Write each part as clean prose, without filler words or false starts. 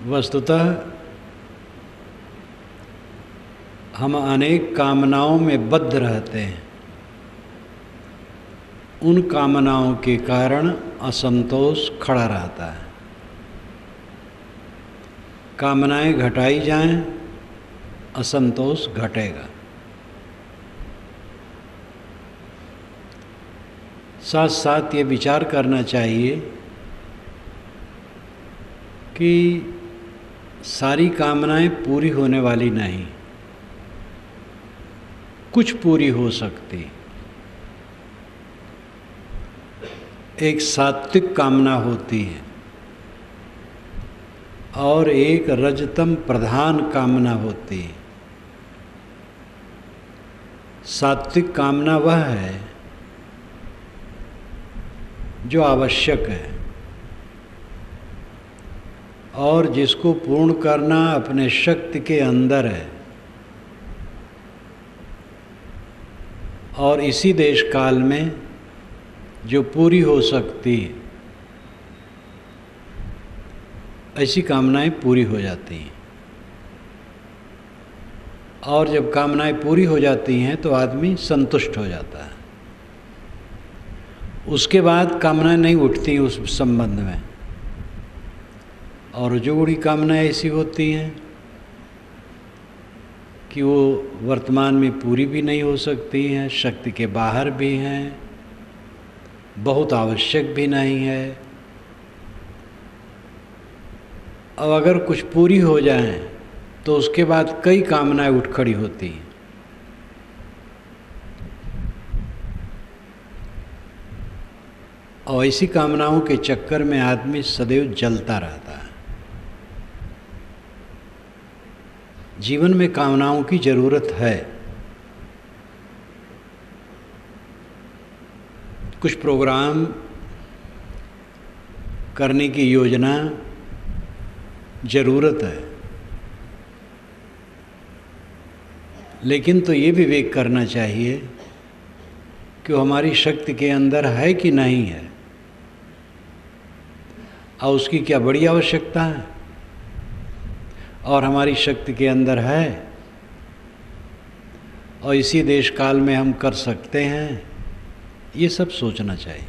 वस्तुतः हम अनेक कामनाओं में बद्ध रहते हैं। उन कामनाओं के कारण असंतोष खड़ा रहता है। कामनाएं घटाई जाएं, असंतोष घटेगा। साथ साथ ये विचार करना चाहिए कि सारी कामनाएं पूरी होने वाली नहीं, कुछ पूरी हो सकती। एक सात्विक कामना होती है और एक रजतम प्रधान कामना होती है। सात्विक कामना वह है जो आवश्यक है और जिसको पूर्ण करना अपने शक्ति के अंदर है, और इसी देश काल में जो पूरी हो सकती है, ऐसी कामनाएं पूरी हो जाती हैं। और जब कामनाएं पूरी हो जाती हैं तो आदमी संतुष्ट हो जाता है। उसके बाद कामनाएं नहीं उठती उस संबंध में। और जो बड़ी कामनाएं ऐसी होती हैं कि वो वर्तमान में पूरी भी नहीं हो सकती हैं, शक्ति के बाहर भी हैं, बहुत आवश्यक भी नहीं है। अब अगर कुछ पूरी हो जाए तो उसके बाद कई कामनाएं उठ खड़ी होती हैं। और ऐसी कामनाओं के चक्कर में आदमी सदैव जलता रहता है। जीवन में कामनाओं की जरूरत है। कुछ प्रोग्राम करने की योजना जरूरत है, लेकिन तो ये विवेक करना चाहिए कि वो हमारी शक्ति के अंदर है कि नहीं है, और उसकी क्या बड़ी आवश्यकता है, और हमारी शक्ति के अंदर है और इसी देश काल में हम कर सकते हैं। ये सब सोचना चाहिए।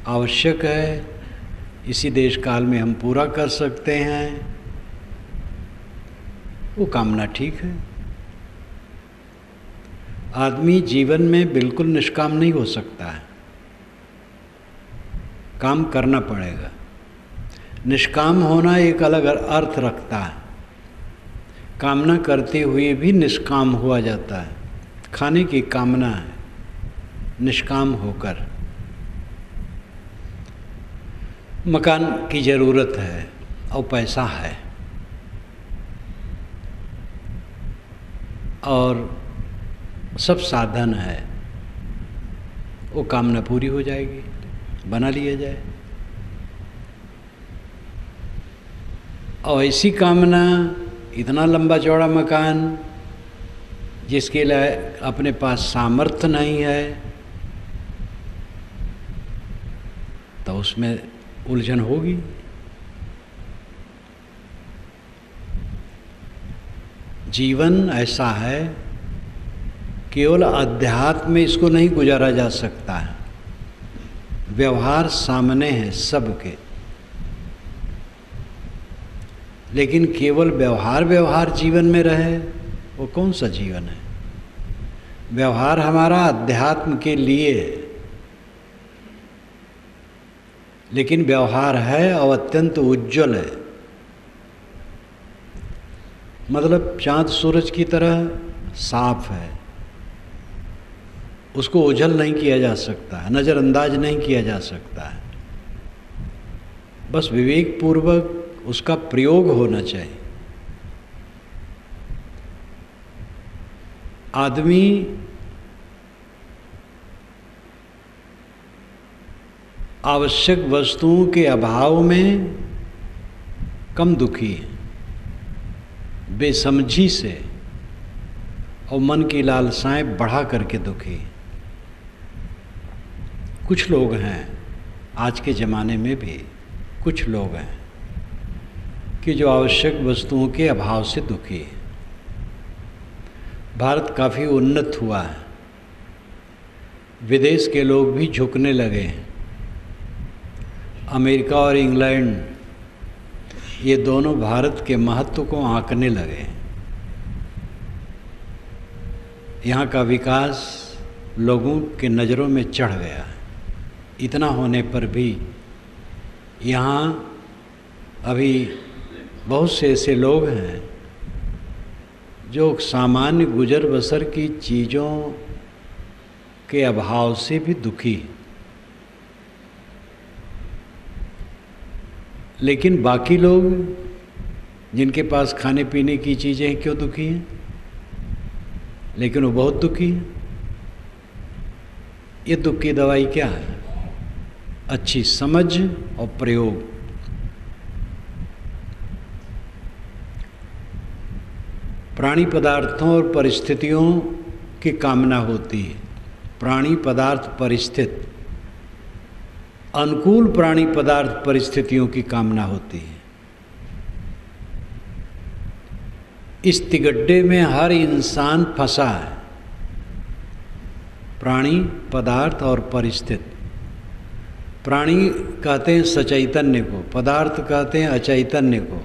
आवश्यक है, इसी देश काल में हम पूरा कर सकते हैं, वो कामना ठीक है। आदमी जीवन में बिल्कुल निष्काम नहीं हो सकता है, काम करना पड़ेगा। निष्काम होना एक अलग अर्थ रखता है। कामना करते हुए भी निष्काम हुआ जाता है। खाने की कामना है, निष्काम होकर। मकान की ज़रूरत है और पैसा है, और सब साधन है, वो कामना पूरी हो जाएगी, बना लिया जाए। और ऐसी कामना, इतना लंबा चौड़ा मकान जिसके लिए अपने पास सामर्थ्य नहीं है, तो उसमें उलझन होगी। जीवन ऐसा है, केवल अध्यात्म में इसको नहीं गुजारा जा सकता है। व्यवहार सामने है सबके, लेकिन केवल व्यवहार जीवन में रहे, वो कौन सा जीवन है? व्यवहार हमारा अध्यात्म के लिए है, लेकिन व्यवहार है और अत्यंत उज्जवल है। मतलब चाँद सूरज की तरह साफ है, उसको ओझल नहीं किया जा सकता है, नज़रअंदाज नहीं किया जा सकता है। बस विवेक पूर्वक उसका प्रयोग होना चाहिए। आदमी आवश्यक वस्तुओं के अभाव में कम दुखी है, बेसमझी से और मन की लालसाएं बढ़ा करके दुखी। कुछ लोग हैं, आज के ज़माने में भी कुछ लोग हैं कि जो आवश्यक वस्तुओं के अभाव से दुखी है। भारत काफ़ी उन्नत हुआ है, विदेश के लोग भी झुकने लगे हैं। अमेरिका और इंग्लैंड ये दोनों भारत के महत्व को आंकने लगे हैं। यहाँ का विकास लोगों के नज़रों में चढ़ गया है। इतना होने पर भी यहाँ अभी बहुत से ऐसे लोग हैं जो सामान्य गुजर बसर की चीज़ों के अभाव से भी दुखी हैं। लेकिन बाकी लोग जिनके पास खाने पीने की चीज़ें हैं क्यों दुखी हैं? लेकिन वो बहुत दुखी हैं। ये दुख की दवाई क्या है? अच्छी समझ और प्रयोग। प्राणी पदार्थों और परिस्थितियों की कामना होती है। प्राणी पदार्थ परिस्थित, अनुकूल प्राणी पदार्थ परिस्थितियों की कामना होती है। इस तिगड्डे में हर इंसान फंसा है, प्राणी पदार्थ और परिस्थिति। प्राणी कहते हैं सचैतन्य को, पदार्थ कहते हैं अचैतन्य को,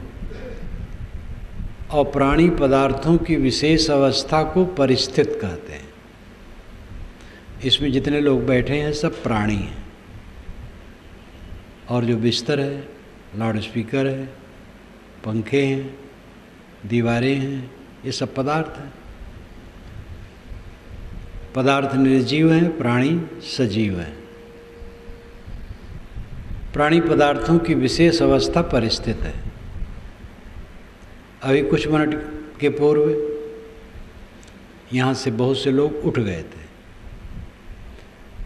और प्राणी पदार्थों की विशेष अवस्था को परिस्थिति कहते हैं। इसमें जितने लोग बैठे हैं सब प्राणी हैं, और जो बिस्तर है, लाउड स्पीकर है, पंखे हैं, दीवारें हैं, ये सब पदार्थ हैं। पदार्थ निर्जीव हैं, प्राणी सजीव हैं। प्राणी पदार्थों की विशेष अवस्था परिस्थित है। अभी कुछ मिनट के पूर्व यहाँ से बहुत से लोग उठ गए थे,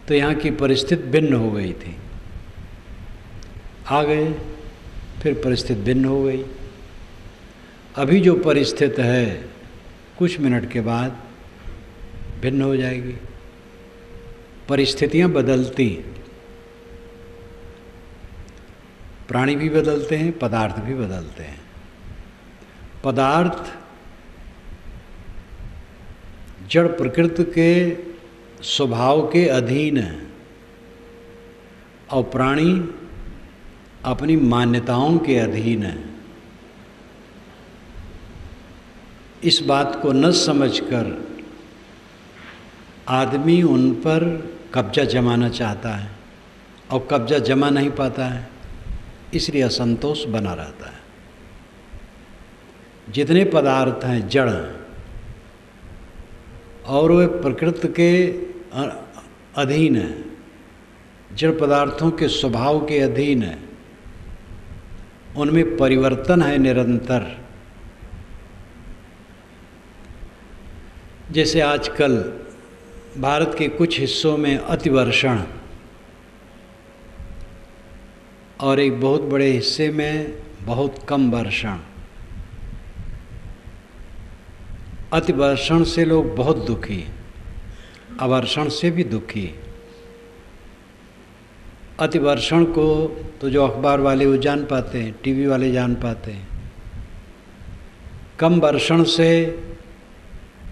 तो यहाँ की परिस्थिति भिन्न हो गई थी। आ गए, फिर परिस्थिति भिन्न हो गई। अभी जो परिस्थिति है कुछ मिनट के बाद भिन्न हो जाएगी। परिस्थितियाँ बदलती, प्राणी भी बदलते हैं, पदार्थ भी बदलते हैं। पदार्थ जड़ प्रकृति के स्वभाव के अधीन है, और प्राणी अपनी मान्यताओं के अधीन है। इस बात को न समझकर आदमी उन पर कब्जा जमाना चाहता है, और कब्जा जमा नहीं पाता है, इसलिए असंतोष बना रहता है। जितने पदार्थ हैं जड़ हैं, और वे प्रकृति के अधीन है, जड़ पदार्थों के स्वभाव के अधीन है। उनमें परिवर्तन है निरंतर। जैसे आजकल भारत के कुछ हिस्सों में अतिवर्षण, और एक बहुत बड़े हिस्से में बहुत कम वर्षण। अतिवर्षण से लोग बहुत दुखी, अवर्षण से भी दुखी। अतिवर्षण को तो जो अखबार वाले वो जान पाते हैं, टीवी वाले जान पाते हैं। कम वर्षण से,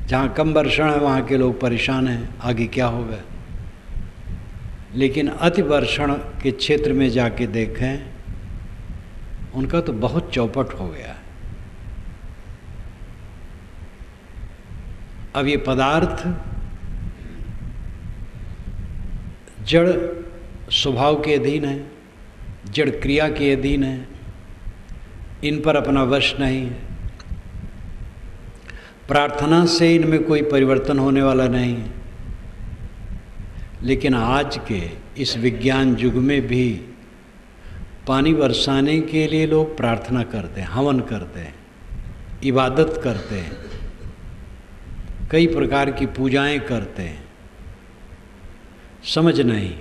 जहाँ कम वर्षण है वहाँ के लोग परेशान हैं, आगे क्या होगा। लेकिन अतिवर्षण के क्षेत्र में जाके देखें, उनका तो बहुत चौपट हो गया है। अब ये पदार्थ जड़ स्वभाव के अधीन है, जड़ क्रिया के अधीन है, इन पर अपना वश नहीं है। प्रार्थना से इनमें कोई परिवर्तन होने वाला नहीं है। लेकिन आज के इस विज्ञान युग में भी पानी बरसाने के लिए लोग प्रार्थना करते हैं, हवन करते हैं, इबादत करते हैं, कई प्रकार की पूजाएं करते हैं। समझ नहीं।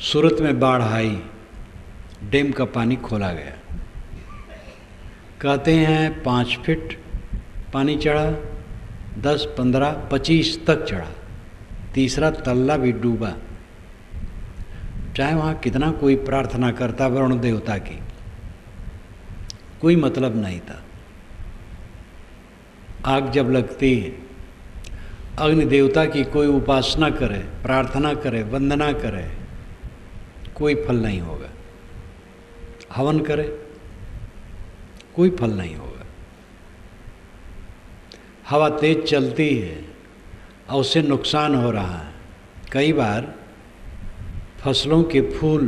सूरत में बाढ़ आई, डैम का पानी खोला गया। कहते हैं 5 फीट पानी चढ़ा, 10, 15, 25 तक चढ़ा। तीसरा तल्ला भी डूबा। चाहे वहाँ कितना कोई प्रार्थना करता वरुण देवता की, कोई मतलब नहीं था। आग जब लगती है, अग्नि देवता की कोई उपासना करे, प्रार्थना करे, वंदना करे, कोई फल नहीं होगा। हवन करे, कोई फल नहीं होगा। हवा तेज चलती है और उससे नुकसान हो रहा है। कई बार फसलों के फूल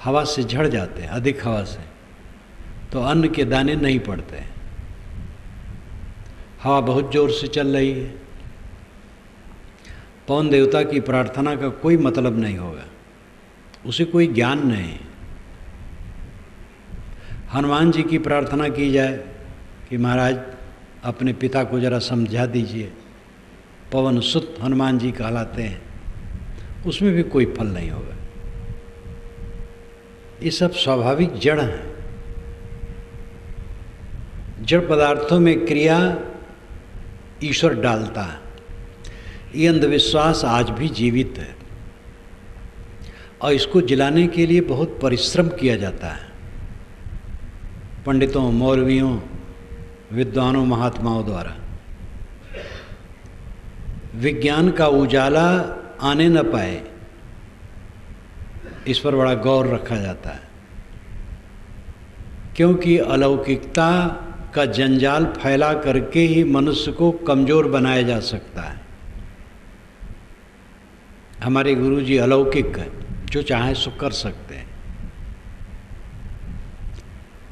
हवा से झड़ जाते हैं, अधिक हवा से, तो अन्न के दाने नहीं पड़ते। हवा बहुत जोर से चल रही है, पवन देवता की प्रार्थना का कोई मतलब नहीं होगा, उसे कोई ज्ञान नहीं। हनुमान जी की प्रार्थना की जाए कि महाराज अपने पिता को जरा समझा दीजिए, पवन सुत हनुमान जी कहलाते हैं, उसमें भी कोई फल नहीं होगा। ये सब स्वाभाविक जड़ हैं। जड़ पदार्थों में क्रिया ईश्वर डालता है। ये अंधविश्वास आज भी जीवित है और इसको जिलाने के लिए बहुत परिश्रम किया जाता है, पंडितों, मौलवियों, विद्वानों, महात्माओं द्वारा। विज्ञान का उजाला आने न पाए, इस पर बड़ा गौर रखा जाता है, क्योंकि अलौकिकता का जंजाल फैला करके ही मनुष्य को कमजोर बनाया जा सकता है। हमारे गुरुजी अलौकिक है, जो चाहे सो कर सकते हैं।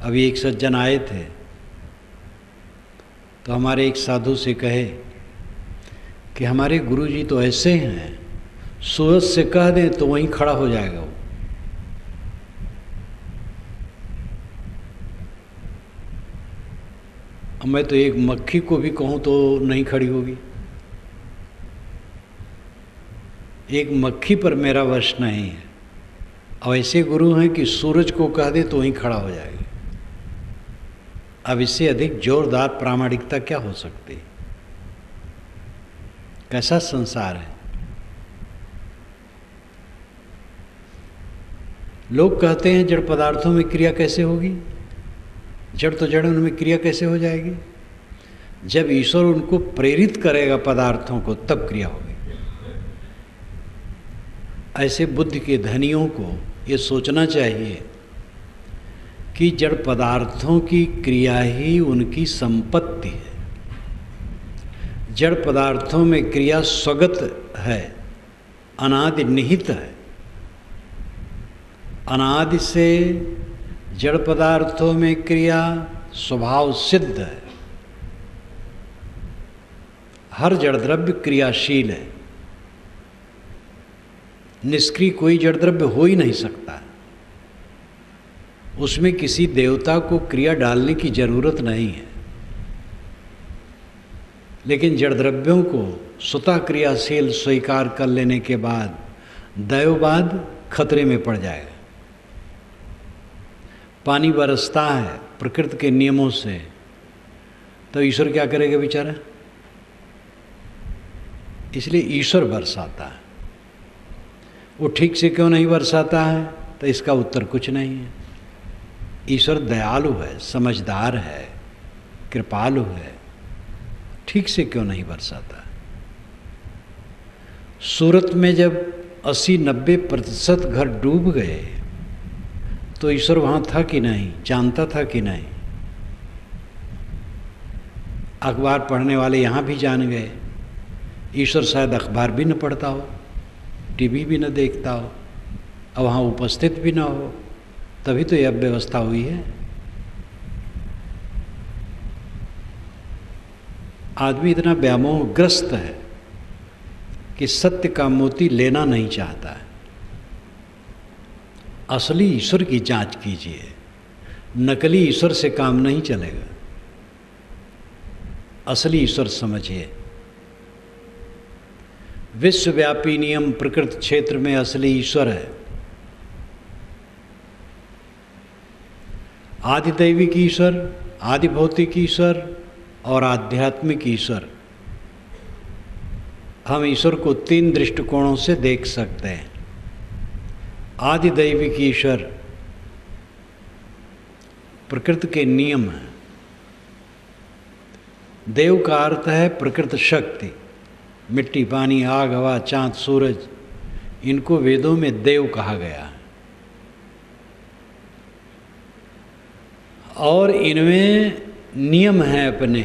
अभी एक सज्जन आए थे तो हमारे एक साधु से कहे कि हमारे गुरुजी तो ऐसे हैं, सूरज से कह दें तो वहीं खड़ा हो जाएगा वो। मैं तो एक मक्खी को भी कहूँ तो नहीं खड़ी होगी। एक मक्खी पर मेरा वश नहीं है, और ऐसे गुरु हैं कि सूरज को कह दे तो वहीं खड़ा हो जाएगा। अब इससे अधिक जोरदार प्रामाणिकता क्या हो सकती है? कैसा संसार है। लोग कहते हैं जड़ पदार्थों में क्रिया कैसे होगी? जड़ तो जड़, उनमें क्रिया कैसे हो जाएगी? जब ईश्वर उनको प्रेरित करेगा पदार्थों को, तब क्रिया होगी। ऐसे बुद्धि के धनियों को ये सोचना चाहिए कि जड़ पदार्थों की क्रिया ही उनकी संपत्ति है। जड़ पदार्थों में क्रिया स्वगत है, अनादि निहित है। अनादि से जड़ पदार्थों में क्रिया स्वभाव सिद्ध है। हर जड़ द्रव्य क्रियाशील है, निष्क्रिय कोई जड़ द्रव्य हो ही नहीं सकता। उसमें किसी देवता को क्रिया डालने की जरूरत नहीं है। लेकिन जड़ द्रव्यों को स्वतः क्रियाशील स्वीकार कर लेने के बाद दैववाद खतरे में पड़ जाएगा। पानी बरसता है प्रकृति के नियमों से, तो ईश्वर क्या करेगा बेचारा? इसलिए ईश्वर बरसाता है। वो ठीक से क्यों नहीं बरसाता है? तो इसका उत्तर कुछ नहीं है। ईश्वर दयालु है, समझदार है, कृपालु है, ठीक से क्यों नहीं बरसाता? सूरत में जब 80-90% घर डूब गए तो ईश्वर वहाँ था कि नहीं? जानता था कि नहीं? अखबार पढ़ने वाले यहाँ भी जान गए, ईश्वर शायद अखबार भी न पढ़ता हो, टीवी भी न देखता हो, और वहाँ उपस्थित भी न हो, तभी तो यह व्यवस्था हुई है। आदमी इतना व्यामोहग्रस्त है कि सत्य का मोती लेना नहीं चाहता है। असली ईश्वर की जांच कीजिए, नकली ईश्वर से काम नहीं चलेगा। असली ईश्वर समझिए। विश्वव्यापी नियम प्रकृति क्षेत्र में असली ईश्वर है। आदिदैविक ईश्वर, आदि भौतिक ईश्वर और आध्यात्मिक ईश्वर। हम ईश्वर को 3 दृष्टिकोणों से देख सकते हैं। आदि दैविक ईश्वर प्रकृति के नियम हैं। देव का अर्थ है प्रकृति शक्ति। मिट्टी, पानी, आग, हवा, चांद, सूरज, इनको वेदों में देव कहा गया है। और इनमें नियम हैं अपने,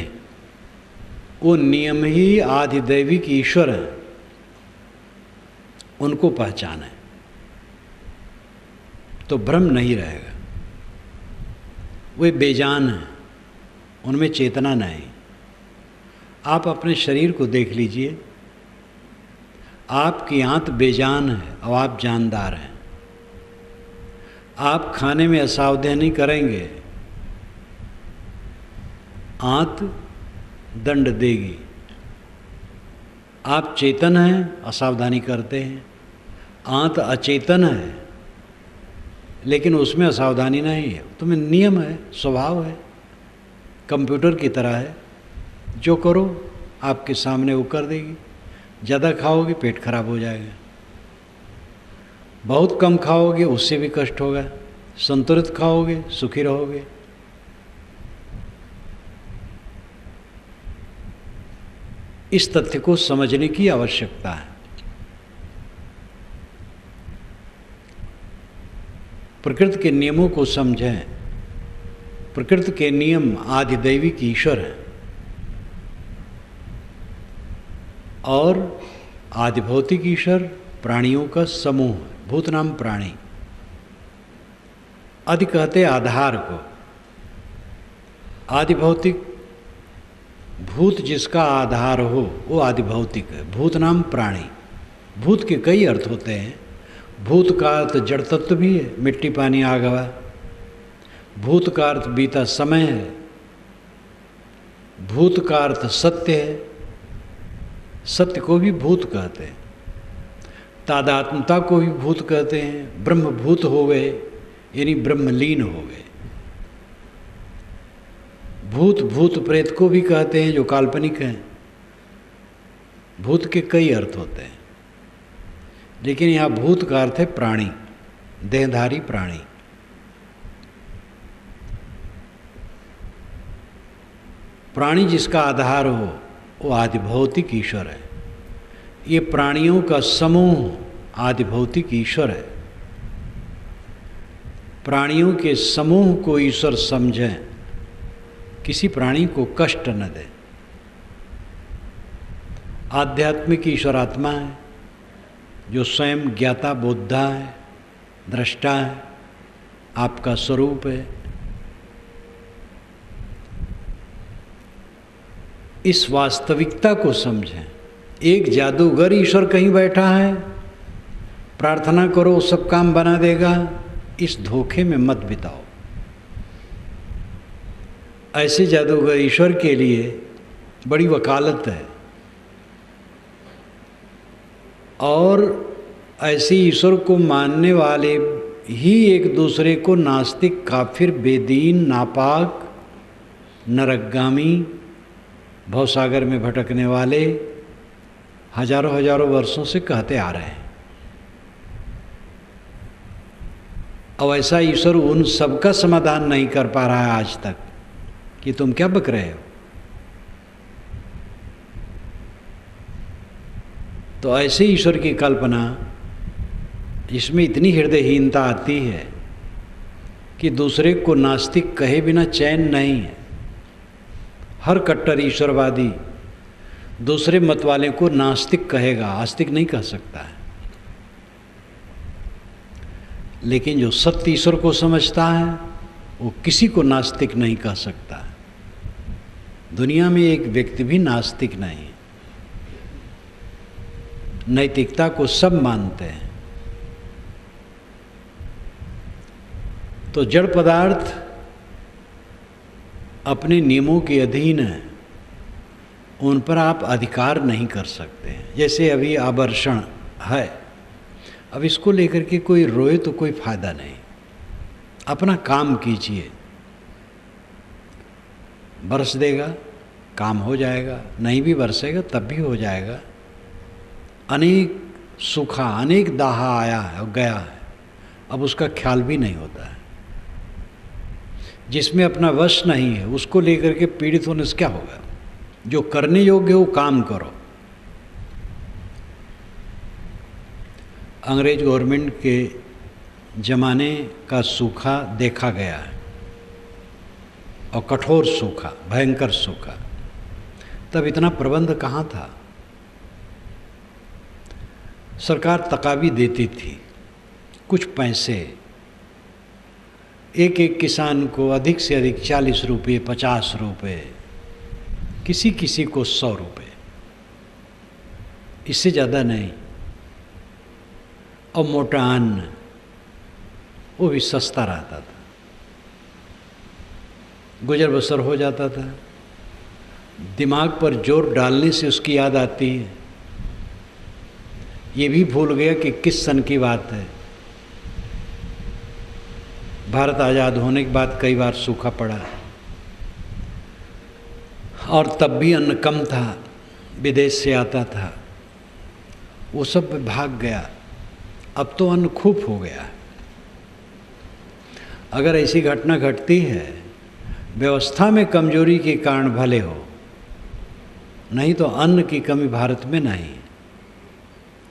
वो नियम ही आदिदैविक ईश्वर हैं, उनको पहचाने तो भ्रम नहीं रहेगा। वे बेजान हैं, उनमें चेतना नहीं। आप अपने शरीर को देख लीजिए, आपकी आंत बेजान है और आप जानदार हैं। आप खाने में असावधानी करेंगे, आंत दंड देगी। आप चेतन हैं, असावधानी करते हैं। आंत अचेतन है लेकिन उसमें असावधानी नहीं है। तुम्हें नियम है, स्वभाव है, कंप्यूटर की तरह है। जो करो आपके सामने वो कर देगी। ज़्यादा खाओगे पेट खराब हो जाएगा, बहुत कम खाओगे उससे भी कष्ट होगा, संतुलित खाओगे सुखी रहोगे। इस तथ्य को समझने की आवश्यकता है। प्रकृति के नियमों को समझें। प्रकृति के नियम आदिदैविक ईश्वर है और आदिभौतिक ईश्वर प्राणियों का समूह है। भूत नाम प्राणी। आदि कहते आधार को। आदिभौतिक, भूत जिसका आधार हो वो आदिभौतिक है। भूत नाम प्राणी। भूत के कई अर्थ होते हैं। भूत का अर्थ जड़ तत्व भी है, मिट्टी, पानी, आग, हवा। भूत का अर्थ बीता समय है। भूत का अर्थ सत्य है, सत्य को भी भूत कहते हैं। तादात्मता को भी भूत कहते हैं। ब्रह्म भूत हो गए यानी ब्रह्मलीन हो गए। भूत, भूत प्रेत को भी कहते हैं जो काल्पनिक हैं। भूत के कई अर्थ होते हैं लेकिन यहाँ भूत का अर्थ है प्राणी, देहधारी प्राणी। प्राणी जिसका आधार हो वो आदिभौतिक ईश्वर है। ये प्राणियों का समूह आदिभौतिक ईश्वर है। प्राणियों के समूह को ईश्वर समझें, किसी प्राणी को कष्ट न दे। आध्यात्मिक ईश्वर आत्मा है जो स्वयं ज्ञाता बोद्धा है, दृष्टा है, आपका स्वरूप है। इस वास्तविकता को समझें। एक जादूगर ईश्वर कहीं बैठा है, प्रार्थना करो सब काम बना देगा, इस धोखे में मत बिताओ। ऐसे जादूगर ईश्वर के लिए बड़ी वकालत है। और ऐसे ईश्वर को मानने वाले ही एक दूसरे को नास्तिक, काफिर, बेदीन, नापाक, नरकगामी, भवसागर में भटकने वाले हजारों हजारों वर्षों से कहते आ रहे हैं। और ऐसा ईश्वर उन सबका समाधान नहीं कर पा रहा है आज तक कि तुम क्या बक रहे हो। तो ऐसे ईश्वर की कल्पना जिसमें इतनी हृदयहीनता आती है कि दूसरे को नास्तिक कहे बिना चैन नहीं है। हर कट्टर ईश्वरवादी दूसरे मत वाले को नास्तिक कहेगा, आस्तिक नहीं कह सकता है। लेकिन जो सत्य ईश्वर को समझता है वो किसी को नास्तिक नहीं कह सकता। दुनिया में एक व्यक्ति भी नास्तिक नहीं। नैतिकता को सब मानते हैं। तो जड़ पदार्थ अपने नियमों के अधीन है, उन पर आप अधिकार नहीं कर सकते। जैसे अभी आभूषण है, अब इसको लेकर के कोई रोए तो कोई फायदा नहीं। अपना काम कीजिए, बरस देगा काम हो जाएगा, नहीं भी बरसेगा तब भी हो जाएगा। अनेक सूखा, अनेक दाहा आया है और गया है, अब उसका ख्याल भी नहीं होता है। जिसमें अपना वश नहीं है उसको लेकर के पीड़ित होने से क्या होगा? जो करने योग्य वो काम करो। अंग्रेज गवर्नमेंट के ज़माने का सूखा देखा गया है, और कठोर सूखा, भयंकर सूखा। तब इतना प्रबंध कहाँ था? सरकार तकावी देती थी, कुछ पैसे, एक एक किसान को अधिक से अधिक 40 रुपये, 50 रुपये, किसी किसी को 100 रुपये, इससे ज़्यादा नहीं। और मोटा अन्न वो भी सस्ता रहता था, गुजर बसर हो जाता था। दिमाग पर जोर डालने से उसकी याद आती है, ये भी भूल गया कि किस सन की बात है। भारत आज़ाद होने के बाद कई बार सूखा पड़ा, और तब भी अन्न कम था, विदेश से आता था, वो सब भाग गया। अब तो अन्न खूब हो गया। अगर ऐसी घटना घटती है, व्यवस्था में कमजोरी के कारण भले हो, नहीं तो अन्न की कमी भारत में नहीं।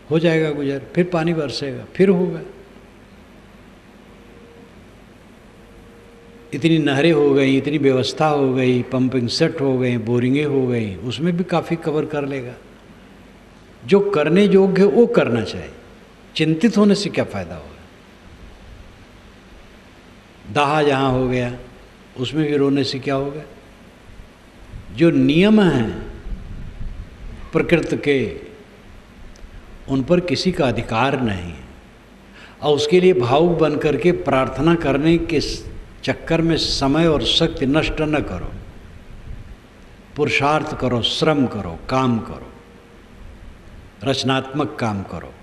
हो जाएगा गुजर, फिर पानी बरसेगा, फिर होगा। इतनी नहरें हो गई, इतनी व्यवस्था हो गई, पंपिंग सेट हो गए, बोरिंगें हो गई, उसमें भी काफ़ी कवर कर लेगा। जो करने योग्य वो करना चाहिए, चिंतित होने से क्या फ़ायदा होगा। दाह जहाँ हो गया उसमें भी रोने से क्या होगा। जो नियम हैं प्रकृति के, उन पर किसी का अधिकार नहीं, और उसके लिए भावुक बन करके प्रार्थना करने के चक्कर में समय और शक्ति नष्ट न करो। पुरुषार्थ करो, श्रम करो, काम करो, रचनात्मक काम करो।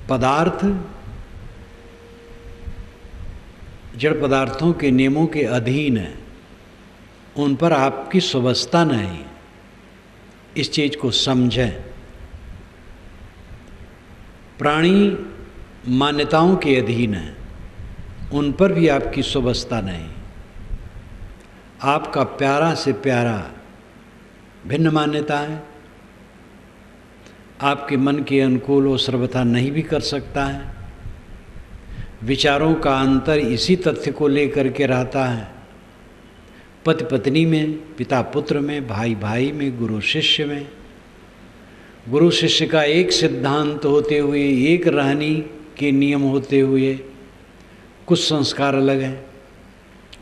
पदार्थ जड़ पदार्थों के नियमों के अधीन है, उन पर आपकी सुव्यवस्था नहीं। इस चीज़ को समझें। प्राणी मान्यताओं के अधीन है, उन पर भी आपकी सुव्यवस्था नहीं। आपका प्यारा से प्यारा भिन्न मान्यता है, आपके मन के अनुकूल वो सर्वथा नहीं भी कर सकता है। विचारों का अंतर इसी तथ्य को लेकर के रहता है, पति पत्नी में, पिता पुत्र में, भाई भाई में, गुरु शिष्य में। गुरु शिष्य का एक सिद्धांत होते हुए, एक रहनी के नियम होते हुए, कुछ संस्कार अलग हैं,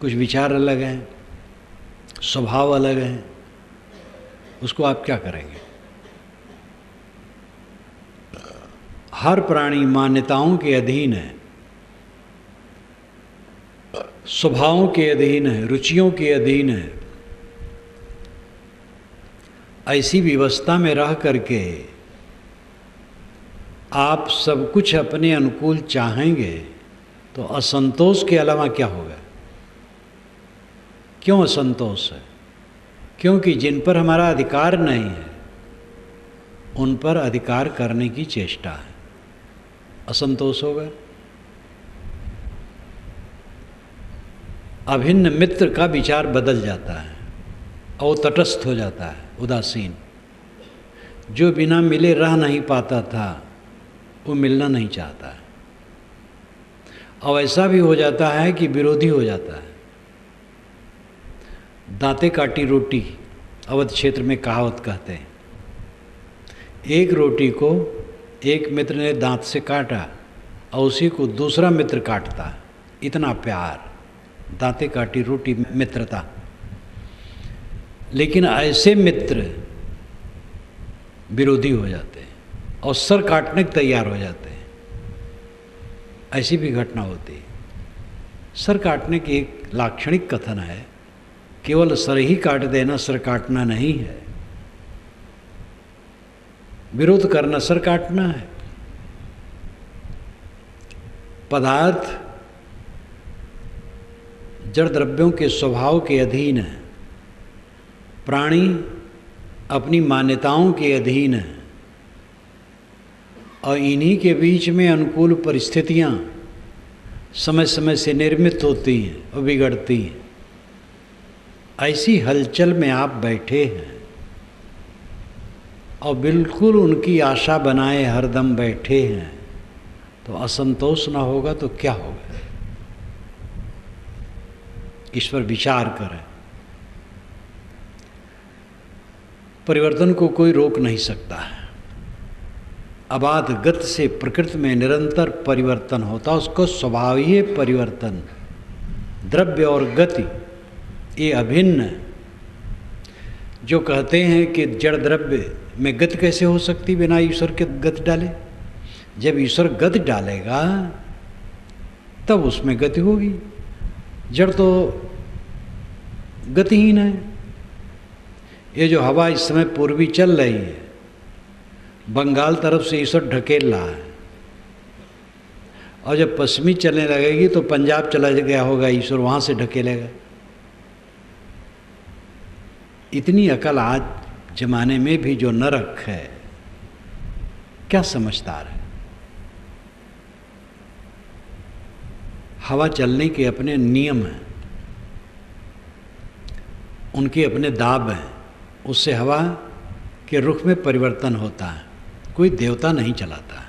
कुछ विचार अलग हैं, स्वभाव अलग हैं। उसको आप क्या करेंगे? हर प्राणी मान्यताओं के अधीन है, स्वभावों के अधीन है, रुचियों के अधीन है। ऐसी व्यवस्था में रह करके आप सब कुछ अपने अनुकूल चाहेंगे तो असंतोष के अलावा क्या होगा? क्यों असंतोष है? क्योंकि जिन पर हमारा अधिकार नहीं है उन पर अधिकार करने की चेष्टा है, असंतोष होगा। अभिन्न मित्र का विचार बदल जाता है और तटस्थ हो जाता है, उदासीन। जो बिना मिले रह नहीं पाता था वो मिलना नहीं चाहता है, और ऐसा भी हो जाता है कि विरोधी हो जाता है। दांते काटी रोटी अवध क्षेत्र में कहावत कहते हैं। एक रोटी को एक मित्र ने दांत से काटा और उसी को दूसरा मित्र काटता है। इतना प्यार, दांते काटी रोटी मित्रता। लेकिन ऐसे मित्र विरोधी हो जाते हैं और सर काटने के तैयार हो जाते हैं। ऐसी भी घटना होती है। सर काटने की एक लाक्षणिक कथन है, केवल सर ही काट देना सर काटना नहीं है। विरोध करना सर काटना है। पदार्थ जड़ द्रव्यों के स्वभाव के अधीन है, प्राणी अपनी मान्यताओं के अधीन है। और इन्हीं के बीच में अनुकूल परिस्थितियाँ समय समय से निर्मित होती हैं और बिगड़ती हैं। ऐसी हलचल में आप बैठे हैं और बिल्कुल उनकी आशा बनाए हरदम बैठे हैं, तो असंतोष ना होगा तो क्या होगा? इस पर विचार करें। परिवर्तन को कोई रोक नहीं सकता है। अबाध गति से प्रकृति में निरंतर परिवर्तन होता, उसको स्वभावीय परिवर्तन। द्रव्य और गति ये अभिन्न है। जो कहते हैं कि जड़ द्रव्य में गति कैसे हो सकती बिना ईश्वर के गति डाले? जब ईश्वर गति डालेगा तब उसमें गति होगी। जड़ तो गतिहीन है। ये जो हवा इस समय पूर्वी चल रही है, बंगाल तरफ से ईश्वर ढकेल रहा है, और जब पश्चिमी चलने लगेगी तो पंजाब चला गया होगा, ईश्वर वहाँ से ढकेलेगा। इतनी अकल आज जमाने में भी जो न रख है, क्या समझदार है? हवा चलने के अपने नियम हैं, उनके अपने दाब हैं, उससे हवा के रुख में परिवर्तन होता है। कोई देवता नहीं चलाता है।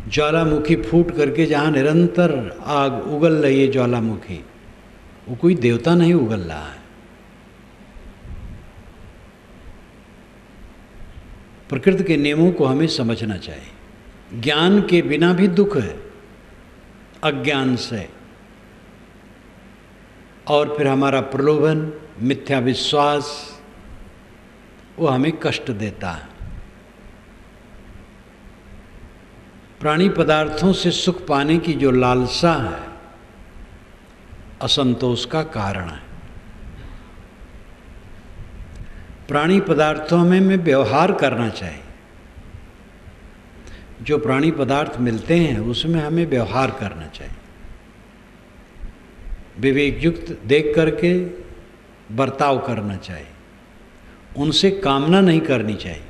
ज्वालामुखी फूट करके जहाँ निरंतर आग उगल रही है ज्वालामुखी, वो कोई देवता नहीं उगल रहा है। प्रकृति के नियमों को हमें समझना चाहिए। ज्ञान के बिना भी दुख है, अज्ञान से। और फिर हमारा प्रलोभन, मिथ्या विश्वास, वो हमें कष्ट देता है। प्राणी पदार्थों से सुख पाने की जो लालसा है, असंतोष का कारण है। प्राणी पदार्थों में व्यवहार करना चाहिए। जो प्राणी पदार्थ मिलते हैं उसमें हमें व्यवहार करना चाहिए। विवेक युक्त देख करके बर्ताव करना चाहिए। उनसे कामना नहीं करनी चाहिए।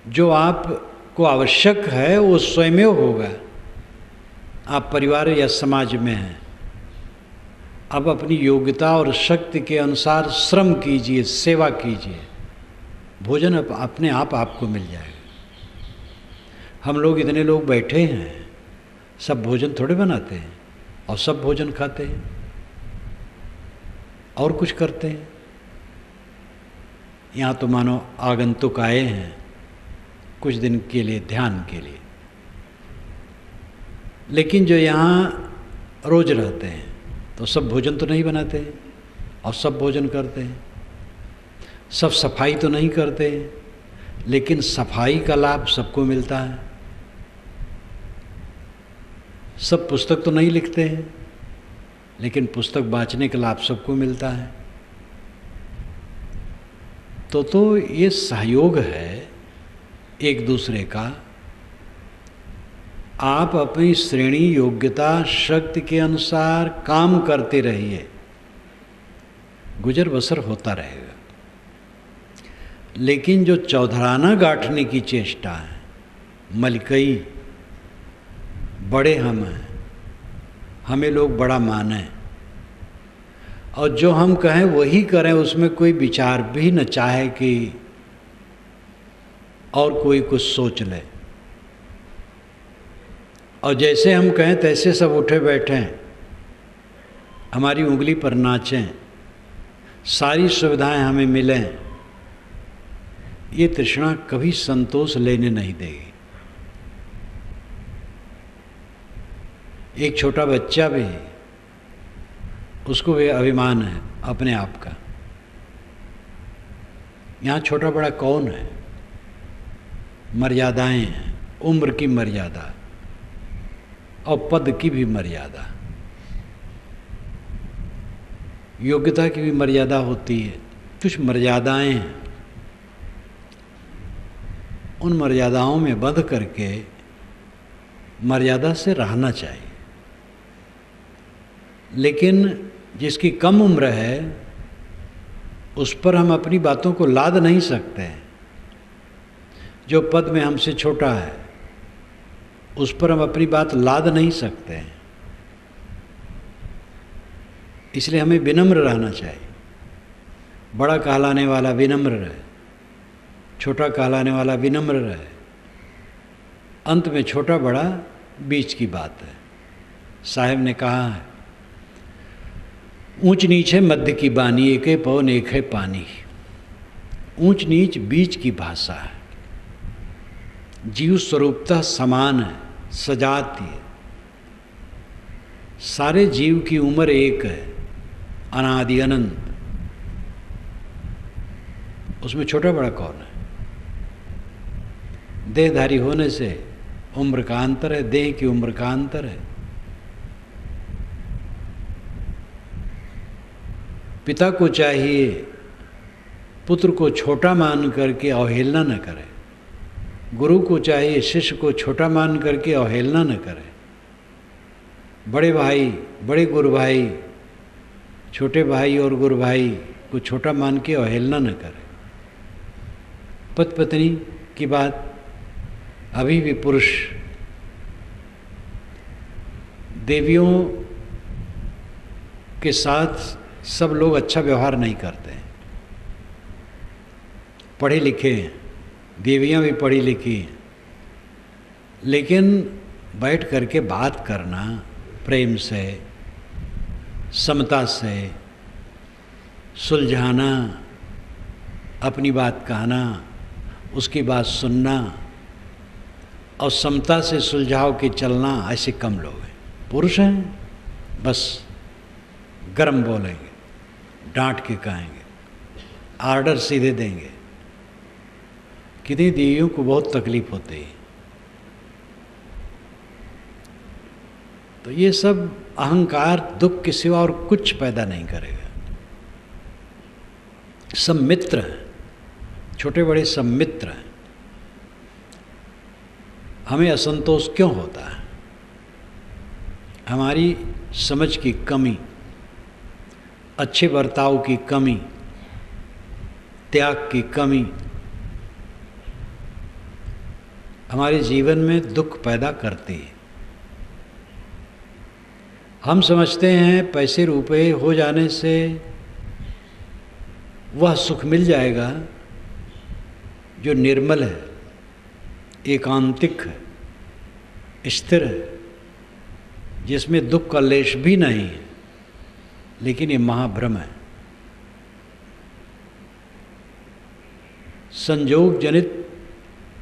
जो आपको आवश्यक है वो स्वयं होगा। आप परिवार या समाज में हैं, अब अपनी योग्यता और शक्ति के अनुसार श्रम कीजिए, सेवा कीजिए, भोजन अपने आप आपको मिल जाएगा। हम लोग इतने लोग बैठे हैं, सब भोजन थोड़े बनाते हैं और सब भोजन खाते हैं और कुछ करते हैं। यहाँ तो मानो आगंतुक आए हैं कुछ दिन के लिए, ध्यान के लिए। लेकिन जो यहाँ रोज रहते हैं तो सब भोजन तो नहीं बनाते हैं और सब भोजन करते हैं। सब सफाई तो नहीं करते हैं, लेकिन सफाई का लाभ सबको मिलता है। सब पुस्तक तो नहीं लिखते हैं, लेकिन पुस्तक बाँचने का लाभ सबको मिलता है। तो ये सहयोग है एक दूसरे का। आप अपनी श्रेणी, योग्यता, शक्ति के अनुसार काम करते रहिए, गुजर बसर होता रहेगा। लेकिन जो चौधराना गांठने की चेष्टा है, मलकई, बड़े हम हैं, हमें लोग बड़ा माने और जो हम कहें वही करें, उसमें कोई विचार भी न चाहे कि और कोई कुछ सोच ले, और जैसे हम कहें तैसे सब उठे बैठें, हमारी उंगली पर नाचें, सारी सुविधाएं हमें मिलें, ये तृष्णा कभी संतोष लेने नहीं देगी। एक छोटा बच्चा भी, उसको भी अभिमान है अपने आप का। यहाँ छोटा बड़ा कौन है? मर्यादाएं हैं, उम्र की मर्यादा और पद की भी मर्यादा, योग्यता की भी मर्यादा होती है। कुछ मर्यादाएं हैं, उन मर्यादाओं में बंध करके मर्यादा से रहना चाहिए। लेकिन जिसकी कम उम्र है उस पर हम अपनी बातों को लाद नहीं सकते हैं। जो पद में हमसे छोटा है उस पर हम अपनी बात लाद नहीं सकते हैं, इसलिए हमें विनम्र रहना चाहिए। बड़ा कहलाने वाला विनम्र रहे, छोटा कहलाने वाला विनम्र रहे। अंत में छोटा बड़ा बीच की बात है। साहब ने कहा है, ऊंच नीच है मध्य की बानी, एक है पवन एक है पानी। ऊंच नीच बीच की भाषा है। जीव स्वरूपतः समान है, सजाती है। सारे जीव की उम्र एक है, अनादि अनंत। उसमें छोटा बड़ा कौन है? देहधारी होने से उम्र का अंतर है, देह की उम्र का अंतर है। पिता को चाहिए पुत्र को छोटा मान करके अवहेलना न करे, गुरु को चाहिए शिष्य को छोटा मान करके अवहेलना न करे। बड़े भाई, बड़े गुरु भाई छोटे भाई और गुरु भाई को छोटा मान के अवहेलना न करे। पति पत्नी की बात, अभी भी पुरुष देवियों के साथ सब लोग अच्छा व्यवहार नहीं करते हैं। पढ़े लिखे हैं, देवियाँ भी पढ़ी लिखी हैं, लेकिन बैठ करके बात करना प्रेम से, समता से, सुलझाना, अपनी बात कहना, उसकी बात सुनना और समता से सुलझाव के चलना, ऐसे कम लोग हैं। पुरुष हैं बस गरम बोलेंगे, डांट के कहेंगे, आर्डर सीधे देंगे। कितनी देवियों को बहुत तकलीफ होती है। तो ये सब अहंकार दुख के सिवा और कुछ पैदा नहीं करेगा। सब मित्र हैं, छोटे बड़े सब मित्र हैं। हमें असंतोष क्यों होता है? हमारी समझ की कमी, अच्छे बर्ताव की कमी, त्याग की कमी हमारे जीवन में दुख पैदा करती है। हम समझते हैं पैसे रुपए हो जाने से वह सुख मिल जाएगा जो निर्मल है, एकांतिक है, स्थिर है, जिसमें दुख का लेश भी नहीं है। लेकिन ये महाभ्रम है। संयोग जनित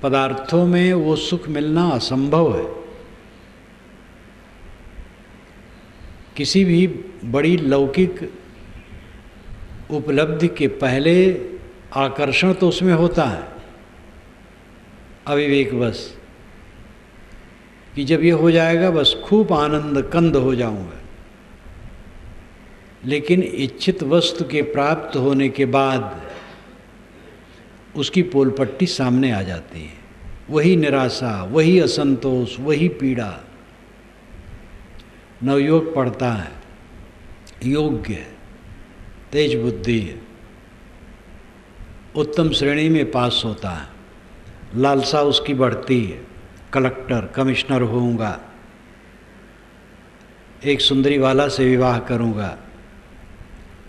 पदार्थों में वो सुख मिलना असंभव है। किसी भी बड़ी लौकिक उपलब्धि के पहले आकर्षण तो उसमें होता है, अविवेकवश, कि जब ये हो जाएगा बस खूब आनंद कंद हो जाऊंगा। लेकिन इच्छित वस्तु के प्राप्त होने के बाद उसकी पोलपट्टी सामने आ जाती है। वही निराशा, वही असंतोष, वही पीड़ा। नवयुवक पढ़ता है, योग्य है, तेज बुद्धि है, उत्तम श्रेणी में पास होता है, लालसा उसकी बढ़ती है, कलेक्टर कमिश्नर होऊंगा, एक सुंदरी वाला से विवाह करूंगा,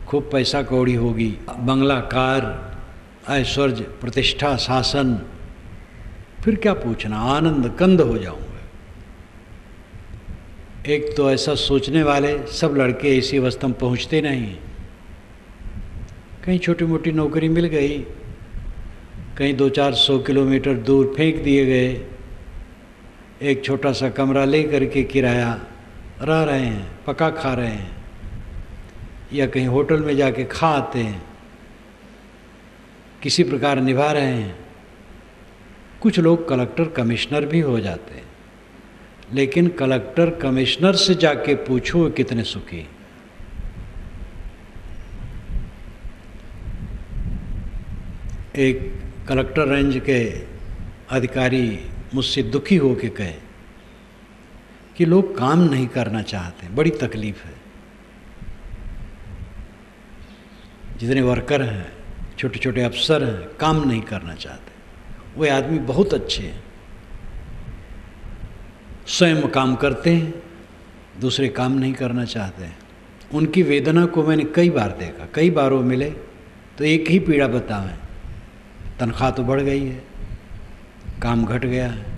खूब पैसा कौड़ी होगी, बंगला, कार, ऐश्वर्य, प्रतिष्ठा, शासन, फिर क्या पूछना, आनंद कंद हो जाऊंगा। एक तो ऐसा सोचने वाले सब लड़के इसी अवस्था में पहुँचते नहीं। कहीं छोटी मोटी नौकरी मिल गई, कहीं 200-400 किलोमीटर दूर फेंक दिए गए, एक छोटा सा कमरा ले करके किराया रह रहे हैं, पका खा रहे हैं, या कहीं होटल में जाके खा आते हैं, किसी प्रकार निभा रहे हैं। कुछ लोग कलेक्टर कमिश्नर भी हो जाते हैं, लेकिन कलेक्टर कमिश्नर से जाके पूछो वो कितने सुखी। एक कलेक्टर रेंज के अधिकारी मुझसे दुखी होकर कहे कि लोग काम नहीं करना चाहते, बड़ी तकलीफ है। जितने वर्कर हैं, छोटे छोटे अफसर हैं, काम नहीं करना चाहते। वे आदमी बहुत अच्छे हैं, स्वयं काम करते हैं, दूसरे काम नहीं करना चाहते हैं। उनकी वेदना को मैंने कई बार देखा, कई बार वो मिले तो एक ही पीड़ा बतावें, तनख्वाह तो बढ़ गई है, काम घट गया है।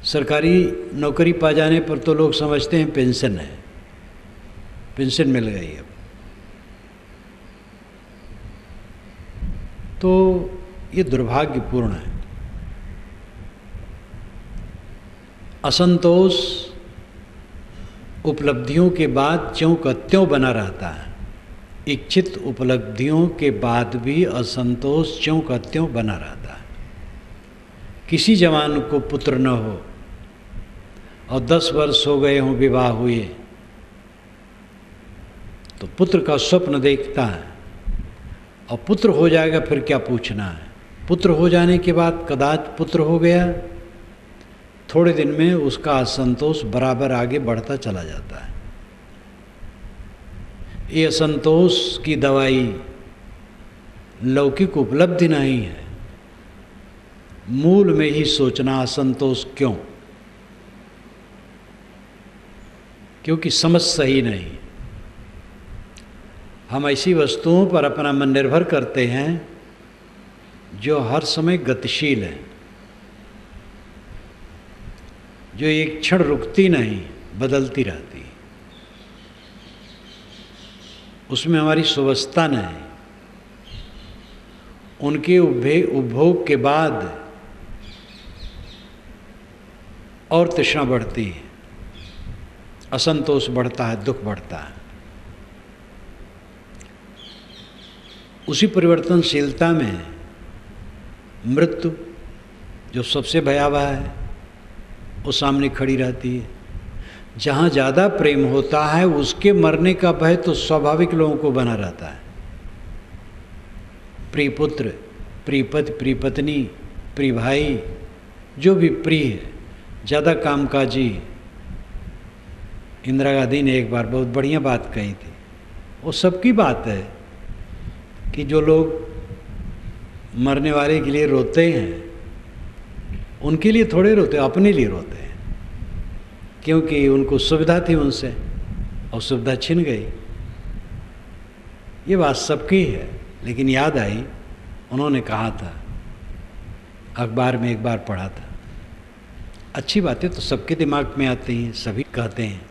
सरकारी नौकरी पा जाने पर तो लोग समझते हैं पेंशन है, पेंशन मिल गई अब। तो ये दुर्भाग्यपूर्ण है। असंतोष उपलब्धियों के बाद ज्यों का त्यों बना रहता है। इच्छित उपलब्धियों के बाद भी असंतोष ज्यों का त्यों बना रहता है। किसी जवान को पुत्र न हो और 10 वर्ष हो गए हों विवाह हुए, तो पुत्र का स्वप्न देखता है, और पुत्र हो जाएगा फिर क्या पूछना है। पुत्र हो जाने के बाद कदाच पुत्र हो गया, थोड़े दिन में उसका असंतोष बराबर आगे बढ़ता चला जाता है। ये असंतोष की दवाई लौकिक उपलब्धि नहीं है, मूल में ही सोचना असंतोष क्यों, क्योंकि समझ सही नहीं। हम ऐसी वस्तुओं पर अपना मन निर्भर करते हैं जो हर समय गतिशील है, जो एक क्षण रुकती नहीं, बदलती रहती, उसमें हमारी सुवस्था नहीं। उनके उपभोग के बाद और तृष्णा बढ़ती है, असंतोष बढ़ता है, दुख बढ़ता है। उसी परिवर्तनशीलता में मृत्यु जो सबसे भयावह है वो सामने खड़ी रहती है। जहाँ ज़्यादा प्रेम होता है उसके मरने का भय तो स्वाभाविक लोगों को बना रहता है। प्रिय पुत्र, प्रिय पति, प्रिय पत्नी, प्रिय भाई, जो भी प्रिय है, ज़्यादा कामकाजी। इंदिरा गांधी ने एक बार बहुत बढ़िया बात कही थी, वो सबकी बात है कि जो लोग मरने वाले के लिए रोते हैं, उनके लिए थोड़े रोते, अपने लिए रोते हैं, क्योंकि उनको सुविधा थी उनसे और सुविधा छिन गई। ये बात सबकी है, लेकिन याद आई, उन्होंने कहा था, अखबार में एक बार पढ़ा था। अच्छी बातें तो सबके दिमाग में आती हैं, सभी कहते हैं।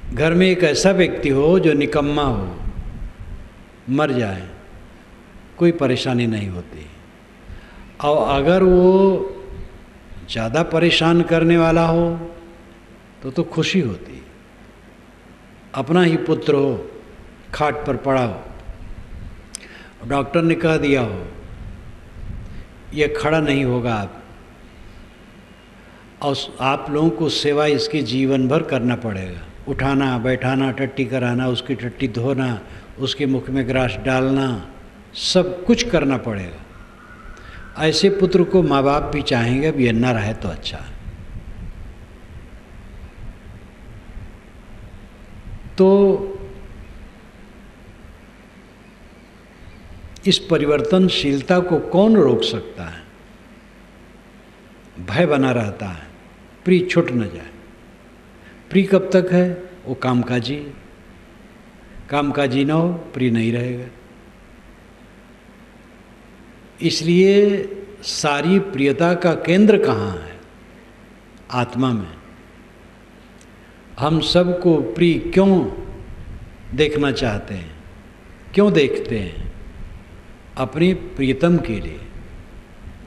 घर में एक ऐसा व्यक्ति हो जो निकम्मा हो, मर जाए, कोई परेशानी नहीं होती, और अगर वो ज़्यादा परेशान करने वाला हो तो खुशी होती। अपना ही पुत्र हो, खाट पर पड़ा हो, डॉक्टर ने कह दिया हो ये खड़ा नहीं होगा आप, और आप लोगों को सेवा इसकी जीवन भर करना पड़ेगा, उठाना, बैठाना, टट्टी कराना, उसकी टट्टी धोना, उसके मुख में ग्रास डालना, सब कुछ करना पड़ेगा। ऐसे पुत्र को माँ बाप भी चाहेंगे अब ये न रहे तो अच्छा है। तो इस परिवर्तनशीलता को कौन रोक सकता है? भय बना रहता है, प्रिय छूट न जाए। प्रिय कब तक है? वो कामकाजी, कामकाजी ना हो, प्रिय नहीं रहेगा। इसलिए सारी प्रियता का केंद्र कहाँ है? आत्मा में। हम सबको प्रिय क्यों देखना चाहते हैं? क्यों देखते हैं? अपने प्रियतम के लिए,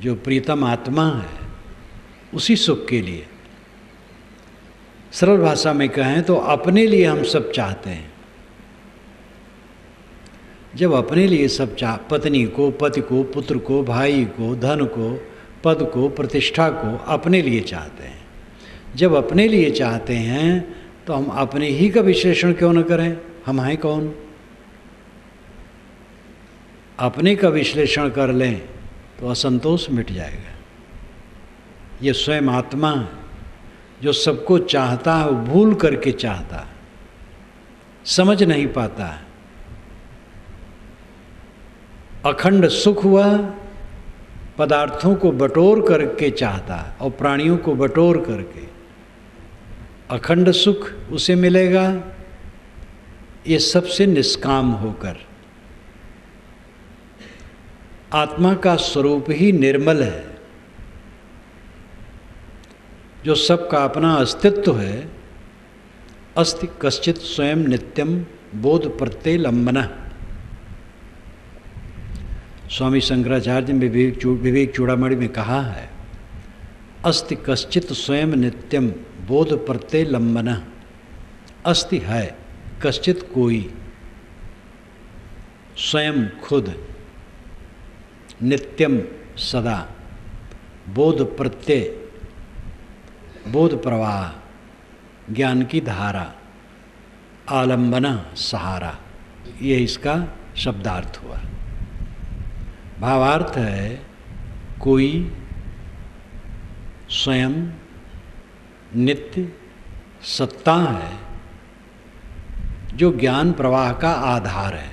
जो प्रियतम आत्मा है, उसी सुख के लिए। सरल भाषा में कहें तो अपने लिए हम सब चाहते हैं। जब अपने लिए सब पत्नी को, पति को, पुत्र को, भाई को, धन को, पद को, प्रतिष्ठा को अपने लिए चाहते हैं। जब अपने लिए चाहते हैं तो हम अपने ही का विश्लेषण क्यों न करें? हम हैं कौन? अपने का विश्लेषण कर लें तो असंतोष मिट जाएगा। ये स्वयं आत्मा है जो सबको चाहता है, वो भूल करके चाहता है, समझ नहीं पाता है। अखंड सुख वह पदार्थों को बटोर करके चाहता है और प्राणियों को बटोर करके अखंड सुख उसे मिलेगा, ये सबसे निष्काम होकर। आत्मा का स्वरूप ही निर्मल है, जो सबका अपना अस्तित्व है। अस्ति कश्चित स्वयं नित्यम बोध प्रत्यय लंबना। स्वामी शंकराचार्य ने विवेक चूड़ामणि में कहा है, अस्ति कश्चित स्वयं नित्यम बोध प्रत्यय लंबना। अस्ति है कश्चित कोई, स्वयं खुद, नित्यम सदा, बोध प्रत्यय बोध प्रवाह, ज्ञान की धारा, आलंबना सहारा, ये इसका शब्दार्थ हुआ। भावार्थ है कोई, स्वयं, नित्य, सत्ता है, जो ज्ञान प्रवाह का आधार है।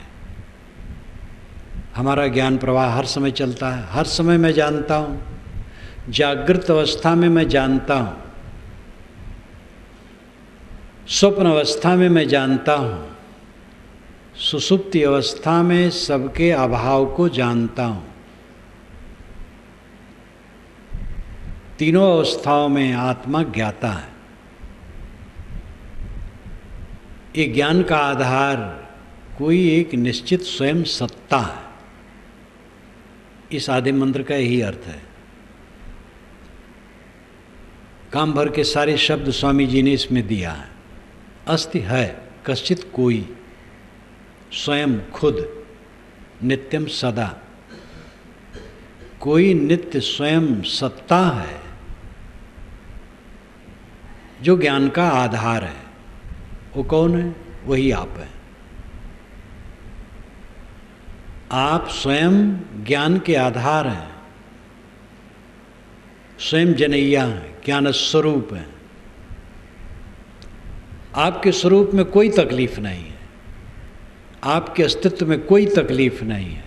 हमारा ज्ञान प्रवाह हर समय चलता है, हर समय मैं जानता हूँ। जागृत अवस्था में मैं जानता हूँ, स्वप्न अवस्था में मैं जानता हूँ, सुषुप्ति अवस्था में सबके अभाव को जानता हूँ। तीनों अवस्थाओं में आत्मा ज्ञाता है। ये ज्ञान का आधार कोई एक निश्चित स्वयं सत्ता है। इस आदि मंत्र का यही अर्थ है। काम भर के सारे शब्द स्वामी जी ने इसमें दिया है। अस्ति है कश्चित कोई, स्वयं खुद, नित्यम सदा। कोई नित्य स्वयं सत्ता है, जो ज्ञान का आधार है। वो कौन है? वही आप है। आप स्वयं ज्ञान के आधार हैं, स्वयं जनैया हैं, ज्ञान स्वरूप हैं। आपके स्वरूप में कोई तकलीफ नहीं है, आपके अस्तित्व में कोई तकलीफ नहीं है।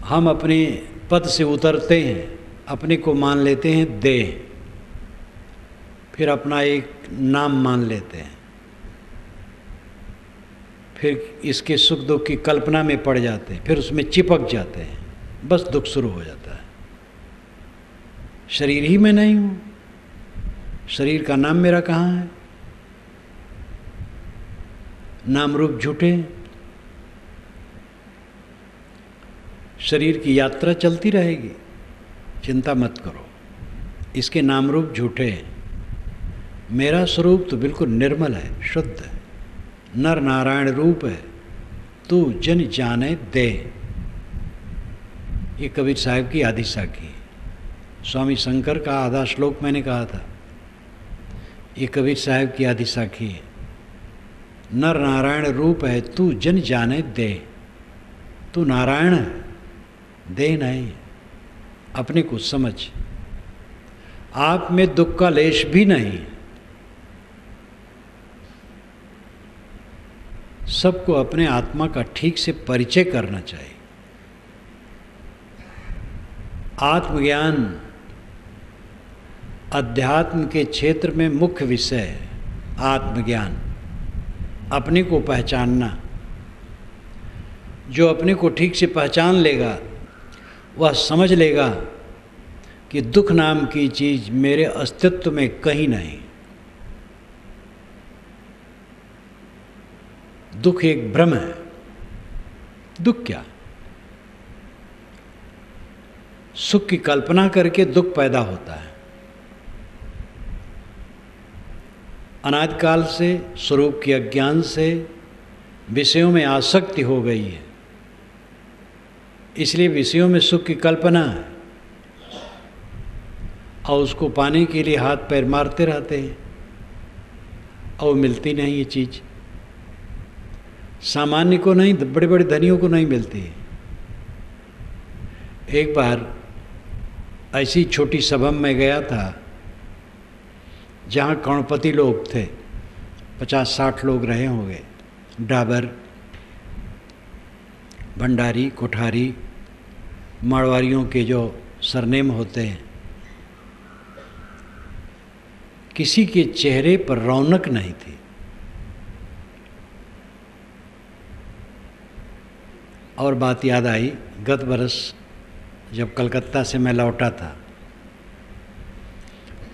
हम अपने पद से उतरते हैं, अपने को मान लेते हैं देह, फिर अपना एक नाम मान लेते हैं, फिर इसके सुख दुख की कल्पना में पड़ जाते हैं, फिर उसमें चिपक जाते हैं, बस दुख शुरू हो जाता है। शरीर ही में नहीं हूँ, शरीर का नाम मेरा कहाँ है? नाम रूप झूठे। शरीर की यात्रा चलती रहेगी, चिंता मत करो, इसके नाम रूप झूठे हैं। मेरा स्वरूप तो बिल्कुल निर्मल है, शुद्ध है, नर नारायण रूप है, तू जन जाने दे। ये कबीर साहब की आदि साखी। स्वामी शंकर का आधा श्लोक मैंने कहा था, ये कबीर साहब की आदि साखी है। नर नारायण रूप है, तू जन जाने दे। तू नारायण है, दे नहीं, अपने को समझ। आप में दुख का लेश भी नहीं। सबको अपने आत्मा का ठीक से परिचय करना चाहिए। आत्मज्ञान अध्यात्म के क्षेत्र में मुख्य विषय है। आत्मज्ञान, अपने को पहचानना। जो अपने को ठीक से पहचान लेगा, वह समझ लेगा कि दुख नाम की चीज़ मेरे अस्तित्व में कहीं नहीं। दुख एक भ्रम है। दुख क्या? सुख की कल्पना करके दुख पैदा होता है। अनादिकाल से स्वरूप के अज्ञान से विषयों में आसक्ति हो गई है, इसलिए विषयों में सुख की कल्पना है और उसको पाने के लिए हाथ पैर मारते रहते हैं और मिलती नहीं ये चीज़। सामान्य को नहीं, बड़े बड़े धनियों को नहीं मिलती। एक बार ऐसी छोटी सभा में गया था जहाँ करोड़पति लोग थे, 50-60 लोग रहे होंगे, डाबर, भंडारी, कोठारी, मारवाड़ियों के जो सरनेम होते हैं, किसी के चेहरे पर रौनक नहीं थी। और बात याद आई, गत बरस जब कलकत्ता से मैं लौटा था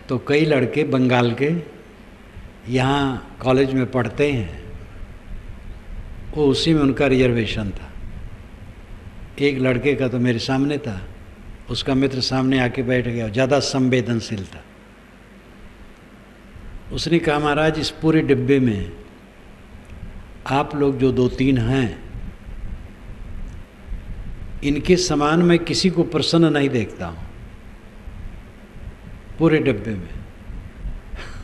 तो कई लड़के बंगाल के यहाँ कॉलेज में पढ़ते हैं, वो उसी में उनका रिजर्वेशन था। एक लड़के का तो मेरे सामने था, उसका मित्र सामने आके बैठ गया, ज़्यादा संवेदनशील था। उसने कहा, महाराज इस पूरे डिब्बे में आप लोग जो 2-3 हैं, इनके समान मैं किसी को प्रसन्न नहीं देखता हूँ पूरे डिब्बे में।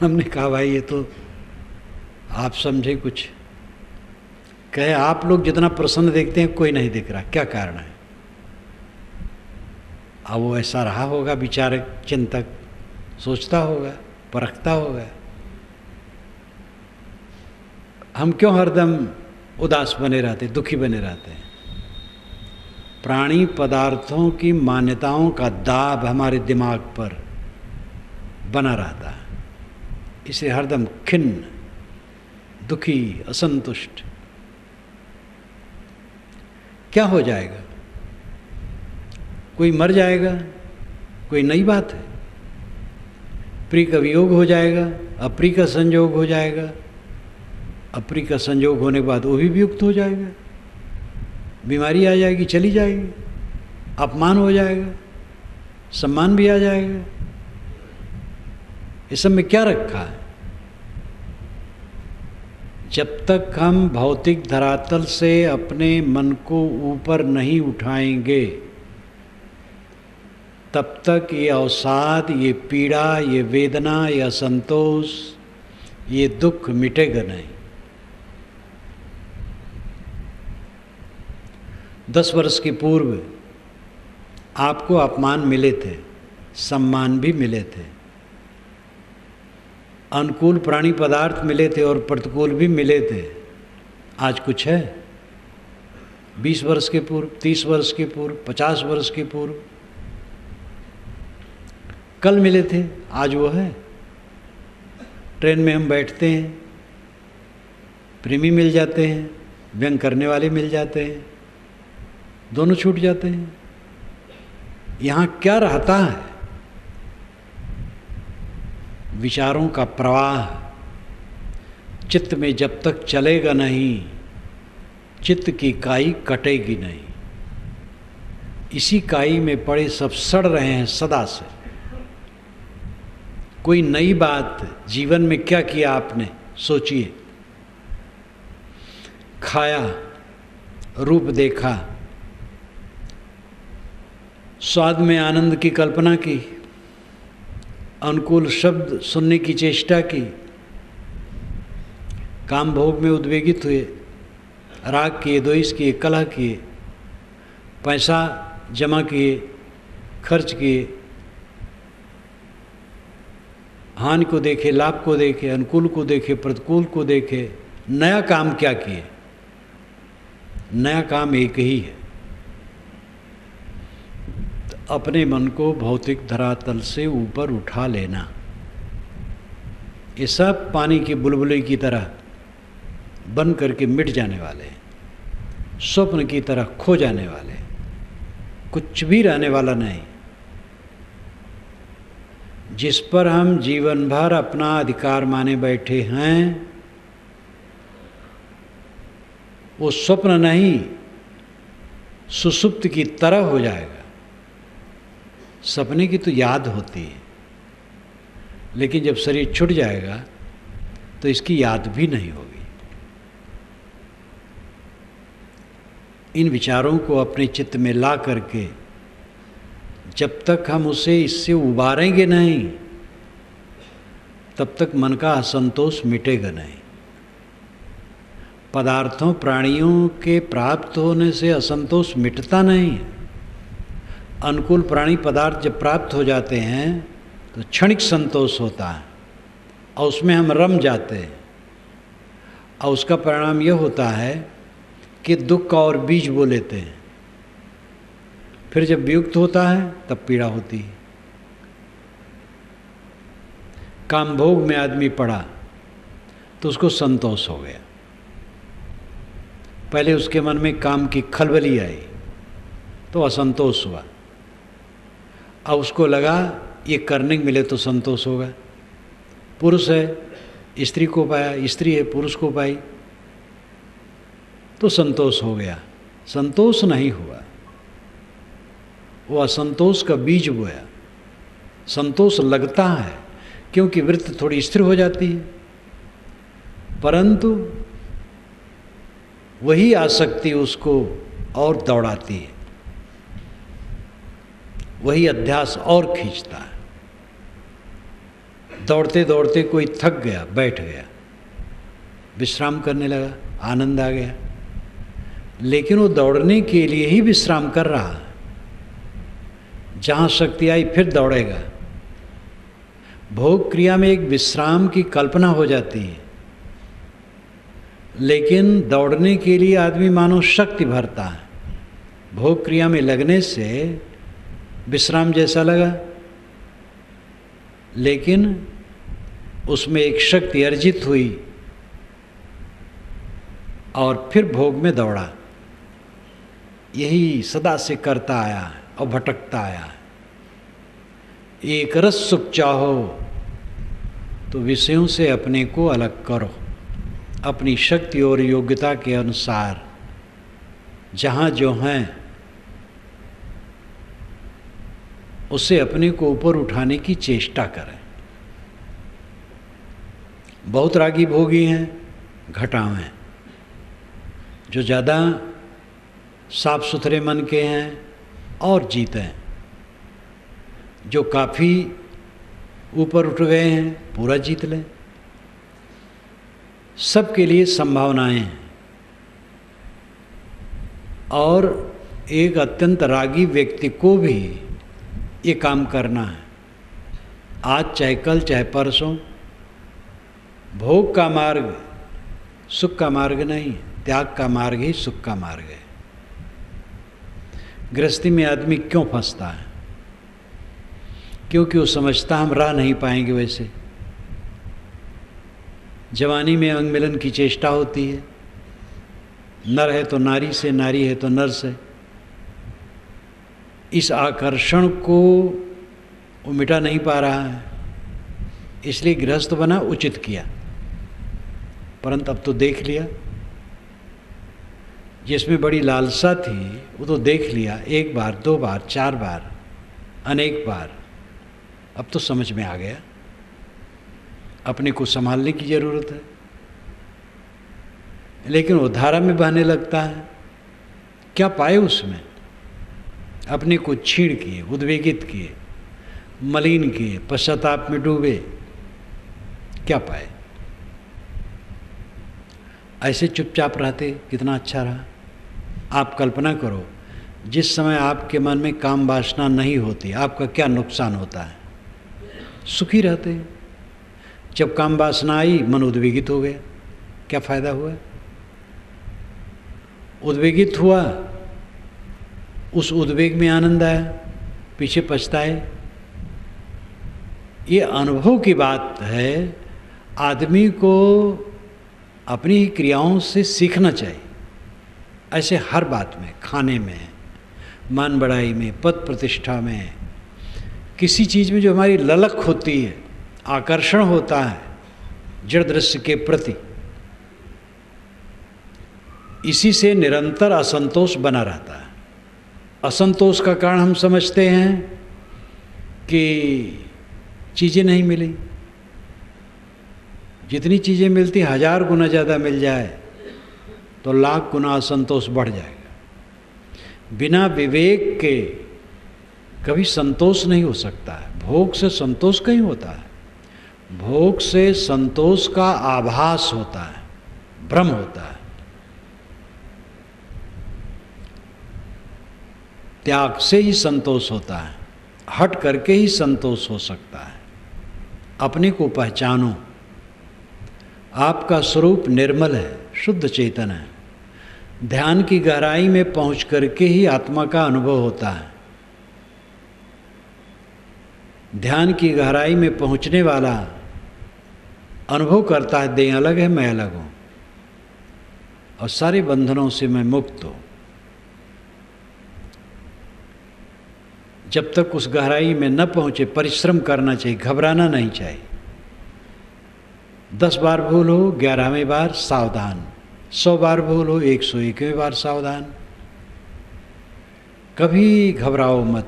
हमने कहा, भाई ये तो आप समझे कुछ। कहे, आप लोग जितना प्रसन्न देखते हैं कोई नहीं दिख रहा, क्या कारण है? अब वो ऐसा रहा होगा, विचारक, चिंतक, सोचता होगा, परखता होगा। हम क्यों हरदम उदास बने रहते, दुखी बने रहते हैं? प्राणी पदार्थों की मान्यताओं का दाब हमारे दिमाग पर बना रहता है, इसलिए हरदम खिन्न, दुखी, असंतुष्ट। क्या हो जाएगा? कोई मर जाएगा, कोई नई बात है। प्रिय का वियोग हो जाएगा, अप्रिय का संयोग हो जाएगा, अप्रिय का संयोग होने के बाद वो भी वियुक्त हो जाएगा। बीमारी आ जाएगी, चली जाएगी, अपमान हो जाएगा, सम्मान भी आ जाएगा। इस सब में क्या रखा है? जब तक हम भौतिक धरातल से अपने मन को ऊपर नहीं उठाएंगे, तब तक ये अवसाद, ये पीड़ा, ये वेदना, ये असंतोष, ये दुख मिटेगा नहीं। 10 वर्ष के पूर्व आपको अपमान मिले थे, सम्मान भी मिले थे, अनुकूल प्राणी पदार्थ मिले थे और प्रतिकूल भी मिले थे। आज कुछ है? 20 वर्ष के पूर्व, 30 वर्ष के पूर्व, 50 वर्ष के पूर्व कल मिले थे, आज वो है। ट्रेन में हम बैठते हैं, प्रेमी मिल जाते हैं, व्यंग करने वाले मिल जाते हैं, दोनों छूट जाते हैं। यहाँ क्या रहता है? विचारों का प्रवाह चित्त में जब तक चलेगा नहीं, चित्त की काई कटेगी नहीं। इसी काई में पड़े सब सड़ रहे हैं सदा से। कोई नई बात जीवन में क्या किया आपने? सोचिए। खाया, रूप देखा, स्वाद में आनंद की कल्पना की, अनुकूल शब्द सुनने की चेष्टा की, काम भोग में उद्वेगित हुए, राग किए, द्वेष किए, कलह किए, पैसा जमा किए, खर्च किए, हानि को देखे, लाभ को देखे, अनुकूल को देखे, प्रतिकूल को देखे। नया काम क्या किए? नया काम एक ही है, अपने मन को भौतिक धरातल से ऊपर उठा लेना। ये सब पानी की बुलबुले की तरह बन करके मिट जाने वाले हैं, स्वप्न की तरह खो जाने वाले, कुछ भी रहने वाला नहीं। जिस पर हम जीवन भर अपना अधिकार माने बैठे हैं, वो स्वप्न नहीं, सुसुप्त की तरह हो जाएगा। सपने की तो याद होती है, लेकिन जब शरीर छूट जाएगा तो इसकी याद भी नहीं होगी। इन विचारों को अपने चित्त में ला करके जब तक हम उसे इससे उबारेंगे नहीं, तब तक मन का असंतोष मिटेगा नहीं। पदार्थों, प्राणियों के प्राप्त होने से असंतोष मिटता नहीं। अनुकूल प्राणी पदार्थ जब प्राप्त हो जाते हैं तो क्षणिक संतोष होता है और उसमें हम रम जाते हैं, और उसका परिणाम यह होता है कि दुख का और बीज बो लेते हैं, फिर जब वियुक्त होता है तब पीड़ा होती है। काम भोग में आदमी पड़ा तो उसको संतोष हो गया। पहले उसके मन में काम की खलबली आई तो असंतोष हुआ। अब उसको लगा ये करने को मिले तो संतोष होगा। पुरुष है स्त्री को पाया, स्त्री है पुरुष को पाई तो संतोष हो गया। संतोष नहीं हुआ, वो असंतोष का बीज बोया। संतोष लगता है क्योंकि वृत्ति थोड़ी स्थिर हो जाती है, परंतु वही आसक्ति उसको और दौड़ाती है, वही अध्यास और खींचता है। दौड़ते दौड़ते कोई थक गया, बैठ गया, विश्राम करने लगा, आनंद आ गया, लेकिन वो दौड़ने के लिए ही विश्राम कर रहा है। जहाँ शक्ति आई फिर दौड़ेगा। भोग क्रिया में एक विश्राम की कल्पना हो जाती है, लेकिन दौड़ने के लिए आदमी मानो शक्ति भरता है। भोग क्रिया में लगने से विश्राम जैसा लगा, लेकिन उसमें एक शक्ति अर्जित हुई और फिर भोग में दौड़ा। यही सदा से करता आया और भटकता आया। एक रस सुख चाहो तो विषयों से अपने को अलग करो, अपनी शक्ति और योग्यता के अनुसार जहाँ जो हैं उससे अपने को ऊपर उठाने की चेष्टा करें। बहुत रागी भोगी हैं, घटाव हैं। जो ज़्यादा साफ सुथरे मन के हैं और जीते हैं। जो काफ़ी ऊपर उठ गए हैं पूरा जीत लें। सबके लिए संभावनाएं हैं। और एक अत्यंत रागी व्यक्ति को भी ये काम करना है, आज चाहे कल चाहे परसों। भोग का मार्ग सुख का मार्ग नहीं, त्याग का मार्ग ही सुख का मार्ग है। गृहस्थी में आदमी क्यों फंसता है? क्योंकि वो समझता हम रह नहीं पाएंगे वैसे। जवानी में अंग मिलन की चेष्टा होती है, नर है तो नारी से, नारी है तो नर से। इस आकर्षण को वो मिटा नहीं पा रहा है, इसलिए गृहस्थ बना, उचित किया। परंतु अब तो देख लिया, जिसमें बड़ी लालसा थी वो तो देख लिया, एक बार, दो बार, चार बार, अनेक बार। अब तो समझ में आ गया, अपने को संभालने की ज़रूरत है। लेकिन वो धारा में बहने लगता है। क्या पाए उसमें? अपने को छीड़ किए, उद्वेगित किए, मलिन किए, पश्चाताप में डूबे। क्या पाए? ऐसे चुपचाप रहते कितना अच्छा रहा। आप कल्पना करो, जिस समय आपके मन में काम वासना नहीं होती, आपका क्या नुकसान होता है? सुखी रहते। जब काम वासना आई, मन उद्वेगित हो गया, क्या फायदा हुआ? उद्वेगित हुआ, उस उद्वेग में आनंद आया, पीछे पछताए। ये अनुभव की बात है। आदमी को अपनी ही क्रियाओं से सीखना चाहिए। ऐसे हर बात में, खाने में, मान बढ़ाई में, पद प्रतिष्ठा में, किसी चीज़ में जो हमारी ललक होती है, आकर्षण होता है जड़ दृश्य के प्रति, इसी से निरंतर असंतोष बना रहता है। असंतोष का कारण हम समझते हैं कि चीज़ें नहीं मिली। जितनी चीज़ें मिलती 1000 गुना ज़्यादा मिल जाए तो लाख गुना असंतोष बढ़ जाएगा। बिना विवेक के कभी संतोष नहीं हो सकता है। भोग से संतोष कहीं होता है। भोग से संतोष का आभास होता है, भ्रम होता है। त्याग से ही संतोष होता है, हट करके ही संतोष हो सकता है। अपने को पहचानो। आपका स्वरूप निर्मल है, शुद्ध चेतन है। ध्यान की गहराई में पहुंच करके ही आत्मा का अनुभव होता है। ध्यान की गहराई में पहुंचने वाला अनुभव करता है देह अलग है, मैं अलग हूँ और सारे बंधनों से मैं मुक्त हूँ। जब तक उस गहराई में न पहुँचे परिश्रम करना चाहिए, घबराना नहीं चाहिए। 10 बार भूल हो 11वें बार सावधान, 100 बार भूल हो 101वें बार सावधान। कभी घबराओ मत,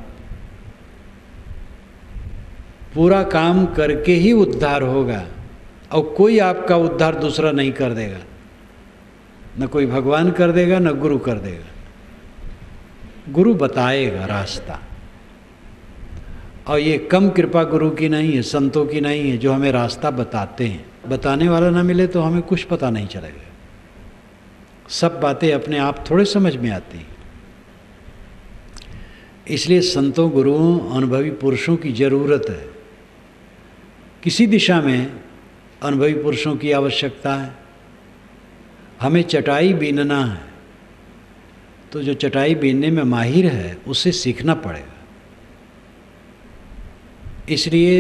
पूरा काम करके ही उद्धार होगा और कोई आपका उद्धार दूसरा नहीं कर देगा, न कोई भगवान कर देगा न गुरु कर देगा। गुरु बताएगा रास्ता, और ये कम कृपा गुरु की नहीं है, संतों की नहीं है जो हमें रास्ता बताते हैं। बताने वाला ना मिले तो हमें कुछ पता नहीं चलेगा। सब बातें अपने आप थोड़े समझ में आती हैं। इसलिए संतों, गुरुओं, अनुभवी पुरुषों की ज़रूरत है। किसी दिशा में अनुभवी पुरुषों की आवश्यकता है। हमें चटाई बीनना है तो जो चटाई बीनने में माहिर है उससे सीखना पड़ेगा। इसलिए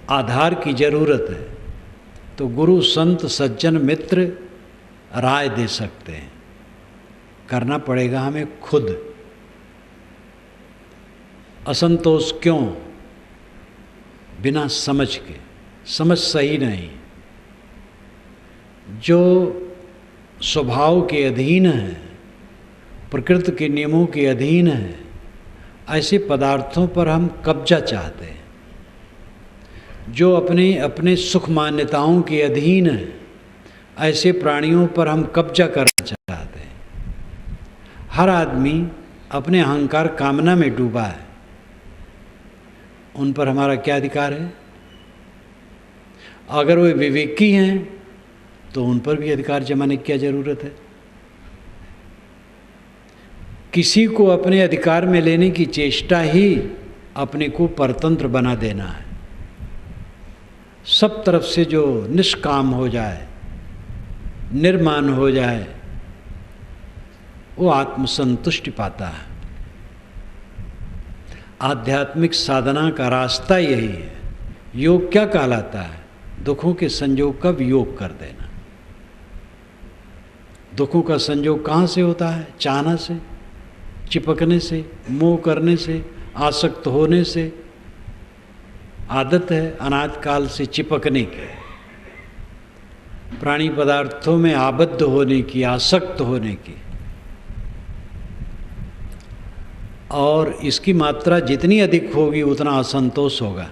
आधार की ज़रूरत है। तो गुरु, संत, सज्जन, मित्र राय दे सकते हैं, करना पड़ेगा हमें खुद। असंतोष क्यों? बिना समझ के। समझ सही नहीं। जो स्वभाव के अधीन है, प्रकृति के नियमों के अधीन है, ऐसे पदार्थों पर हम कब्जा चाहते हैं। जो अपने अपने सुख मान्यताओं के अधीन है, ऐसे प्राणियों पर हम कब्जा करना चाहते हैं। हर आदमी अपने अहंकार कामना में डूबा है। उन पर हमारा क्या अधिकार है? अगर वे विवेकी हैं तो उन पर भी अधिकार जमाने की क्या ज़रूरत है? किसी को अपने अधिकार में लेने की चेष्टा ही अपने को परतंत्र बना देना है। सब तरफ से जो निष्काम हो जाए, निर्माण हो जाए, वो आत्मसंतुष्टि पाता है। आध्यात्मिक साधना का रास्ता यही है। योग क्या कहलाता है? दुखों के संयोग का वियोग कर देना। दुखों का संयोग कहाँ से होता है? चाहना से, चिपकने से, मोह करने से, आसक्त होने से। आदत है अनाद काल से चिपकने की, प्राणी पदार्थों में आबद्ध होने की, आसक्त होने की। और इसकी मात्रा जितनी अधिक होगी उतना असंतोष होगा।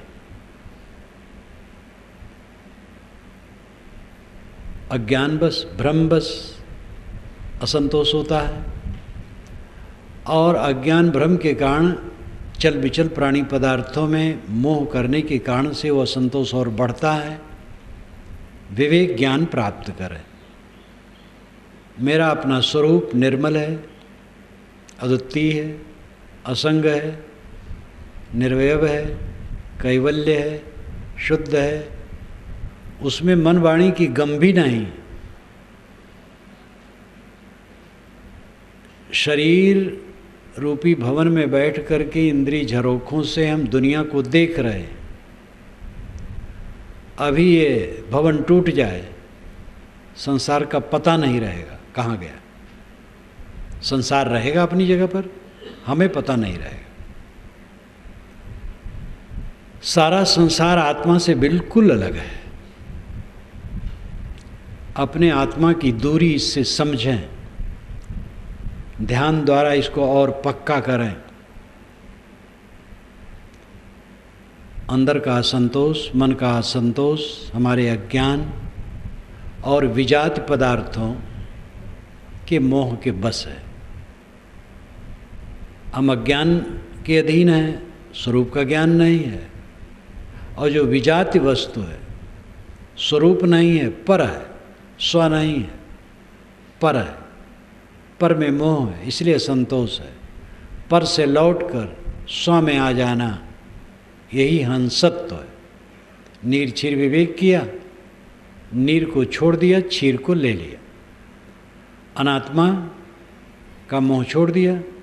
अज्ञानवश, भ्रमवश असंतोष होता है, और अज्ञान भ्रम के कारण चल विचल प्राणी पदार्थों में मोह करने के कारण से वो असंतोष और बढ़ता है। विवेक ज्ञान प्राप्त करें। मेरा अपना स्वरूप निर्मल है, अद्वितीय है, असंग है, निर्वयव है, कैवल्य है, शुद्ध है। उसमें मन वाणी की गम भी नहीं। शरीर रूपी भवन में बैठ करके इंद्रिय झरोखों से हम दुनिया को देख रहे हैं। अभी ये भवन टूट जाए, संसार का पता नहीं रहेगा कहाँ गया। संसार रहेगा अपनी जगह पर, हमें पता नहीं रहेगा। सारा संसार आत्मा से बिल्कुल अलग है। अपने आत्मा की दूरी इससे समझें, ध्यान द्वारा इसको और पक्का करें। अंदर का असंतोष, मन का असंतोष हमारे अज्ञान और विजात पदार्थों के मोह के बस है। हम अज्ञान के अधीन हैं, स्वरूप का ज्ञान नहीं है। और जो विजाति वस्तु है, स्वरूप नहीं है, पर है, स्व नहीं है, पर है। पर में मोह है, इसलिए असंतोष है। पर से लौटकर स्व में आ जाना, यही हंसत्व है। नीर क्षीर विवेक किया, नीर को छोड़ दिया, क्षीर को ले लिया। अनात्मा का मोह छोड़ दिया।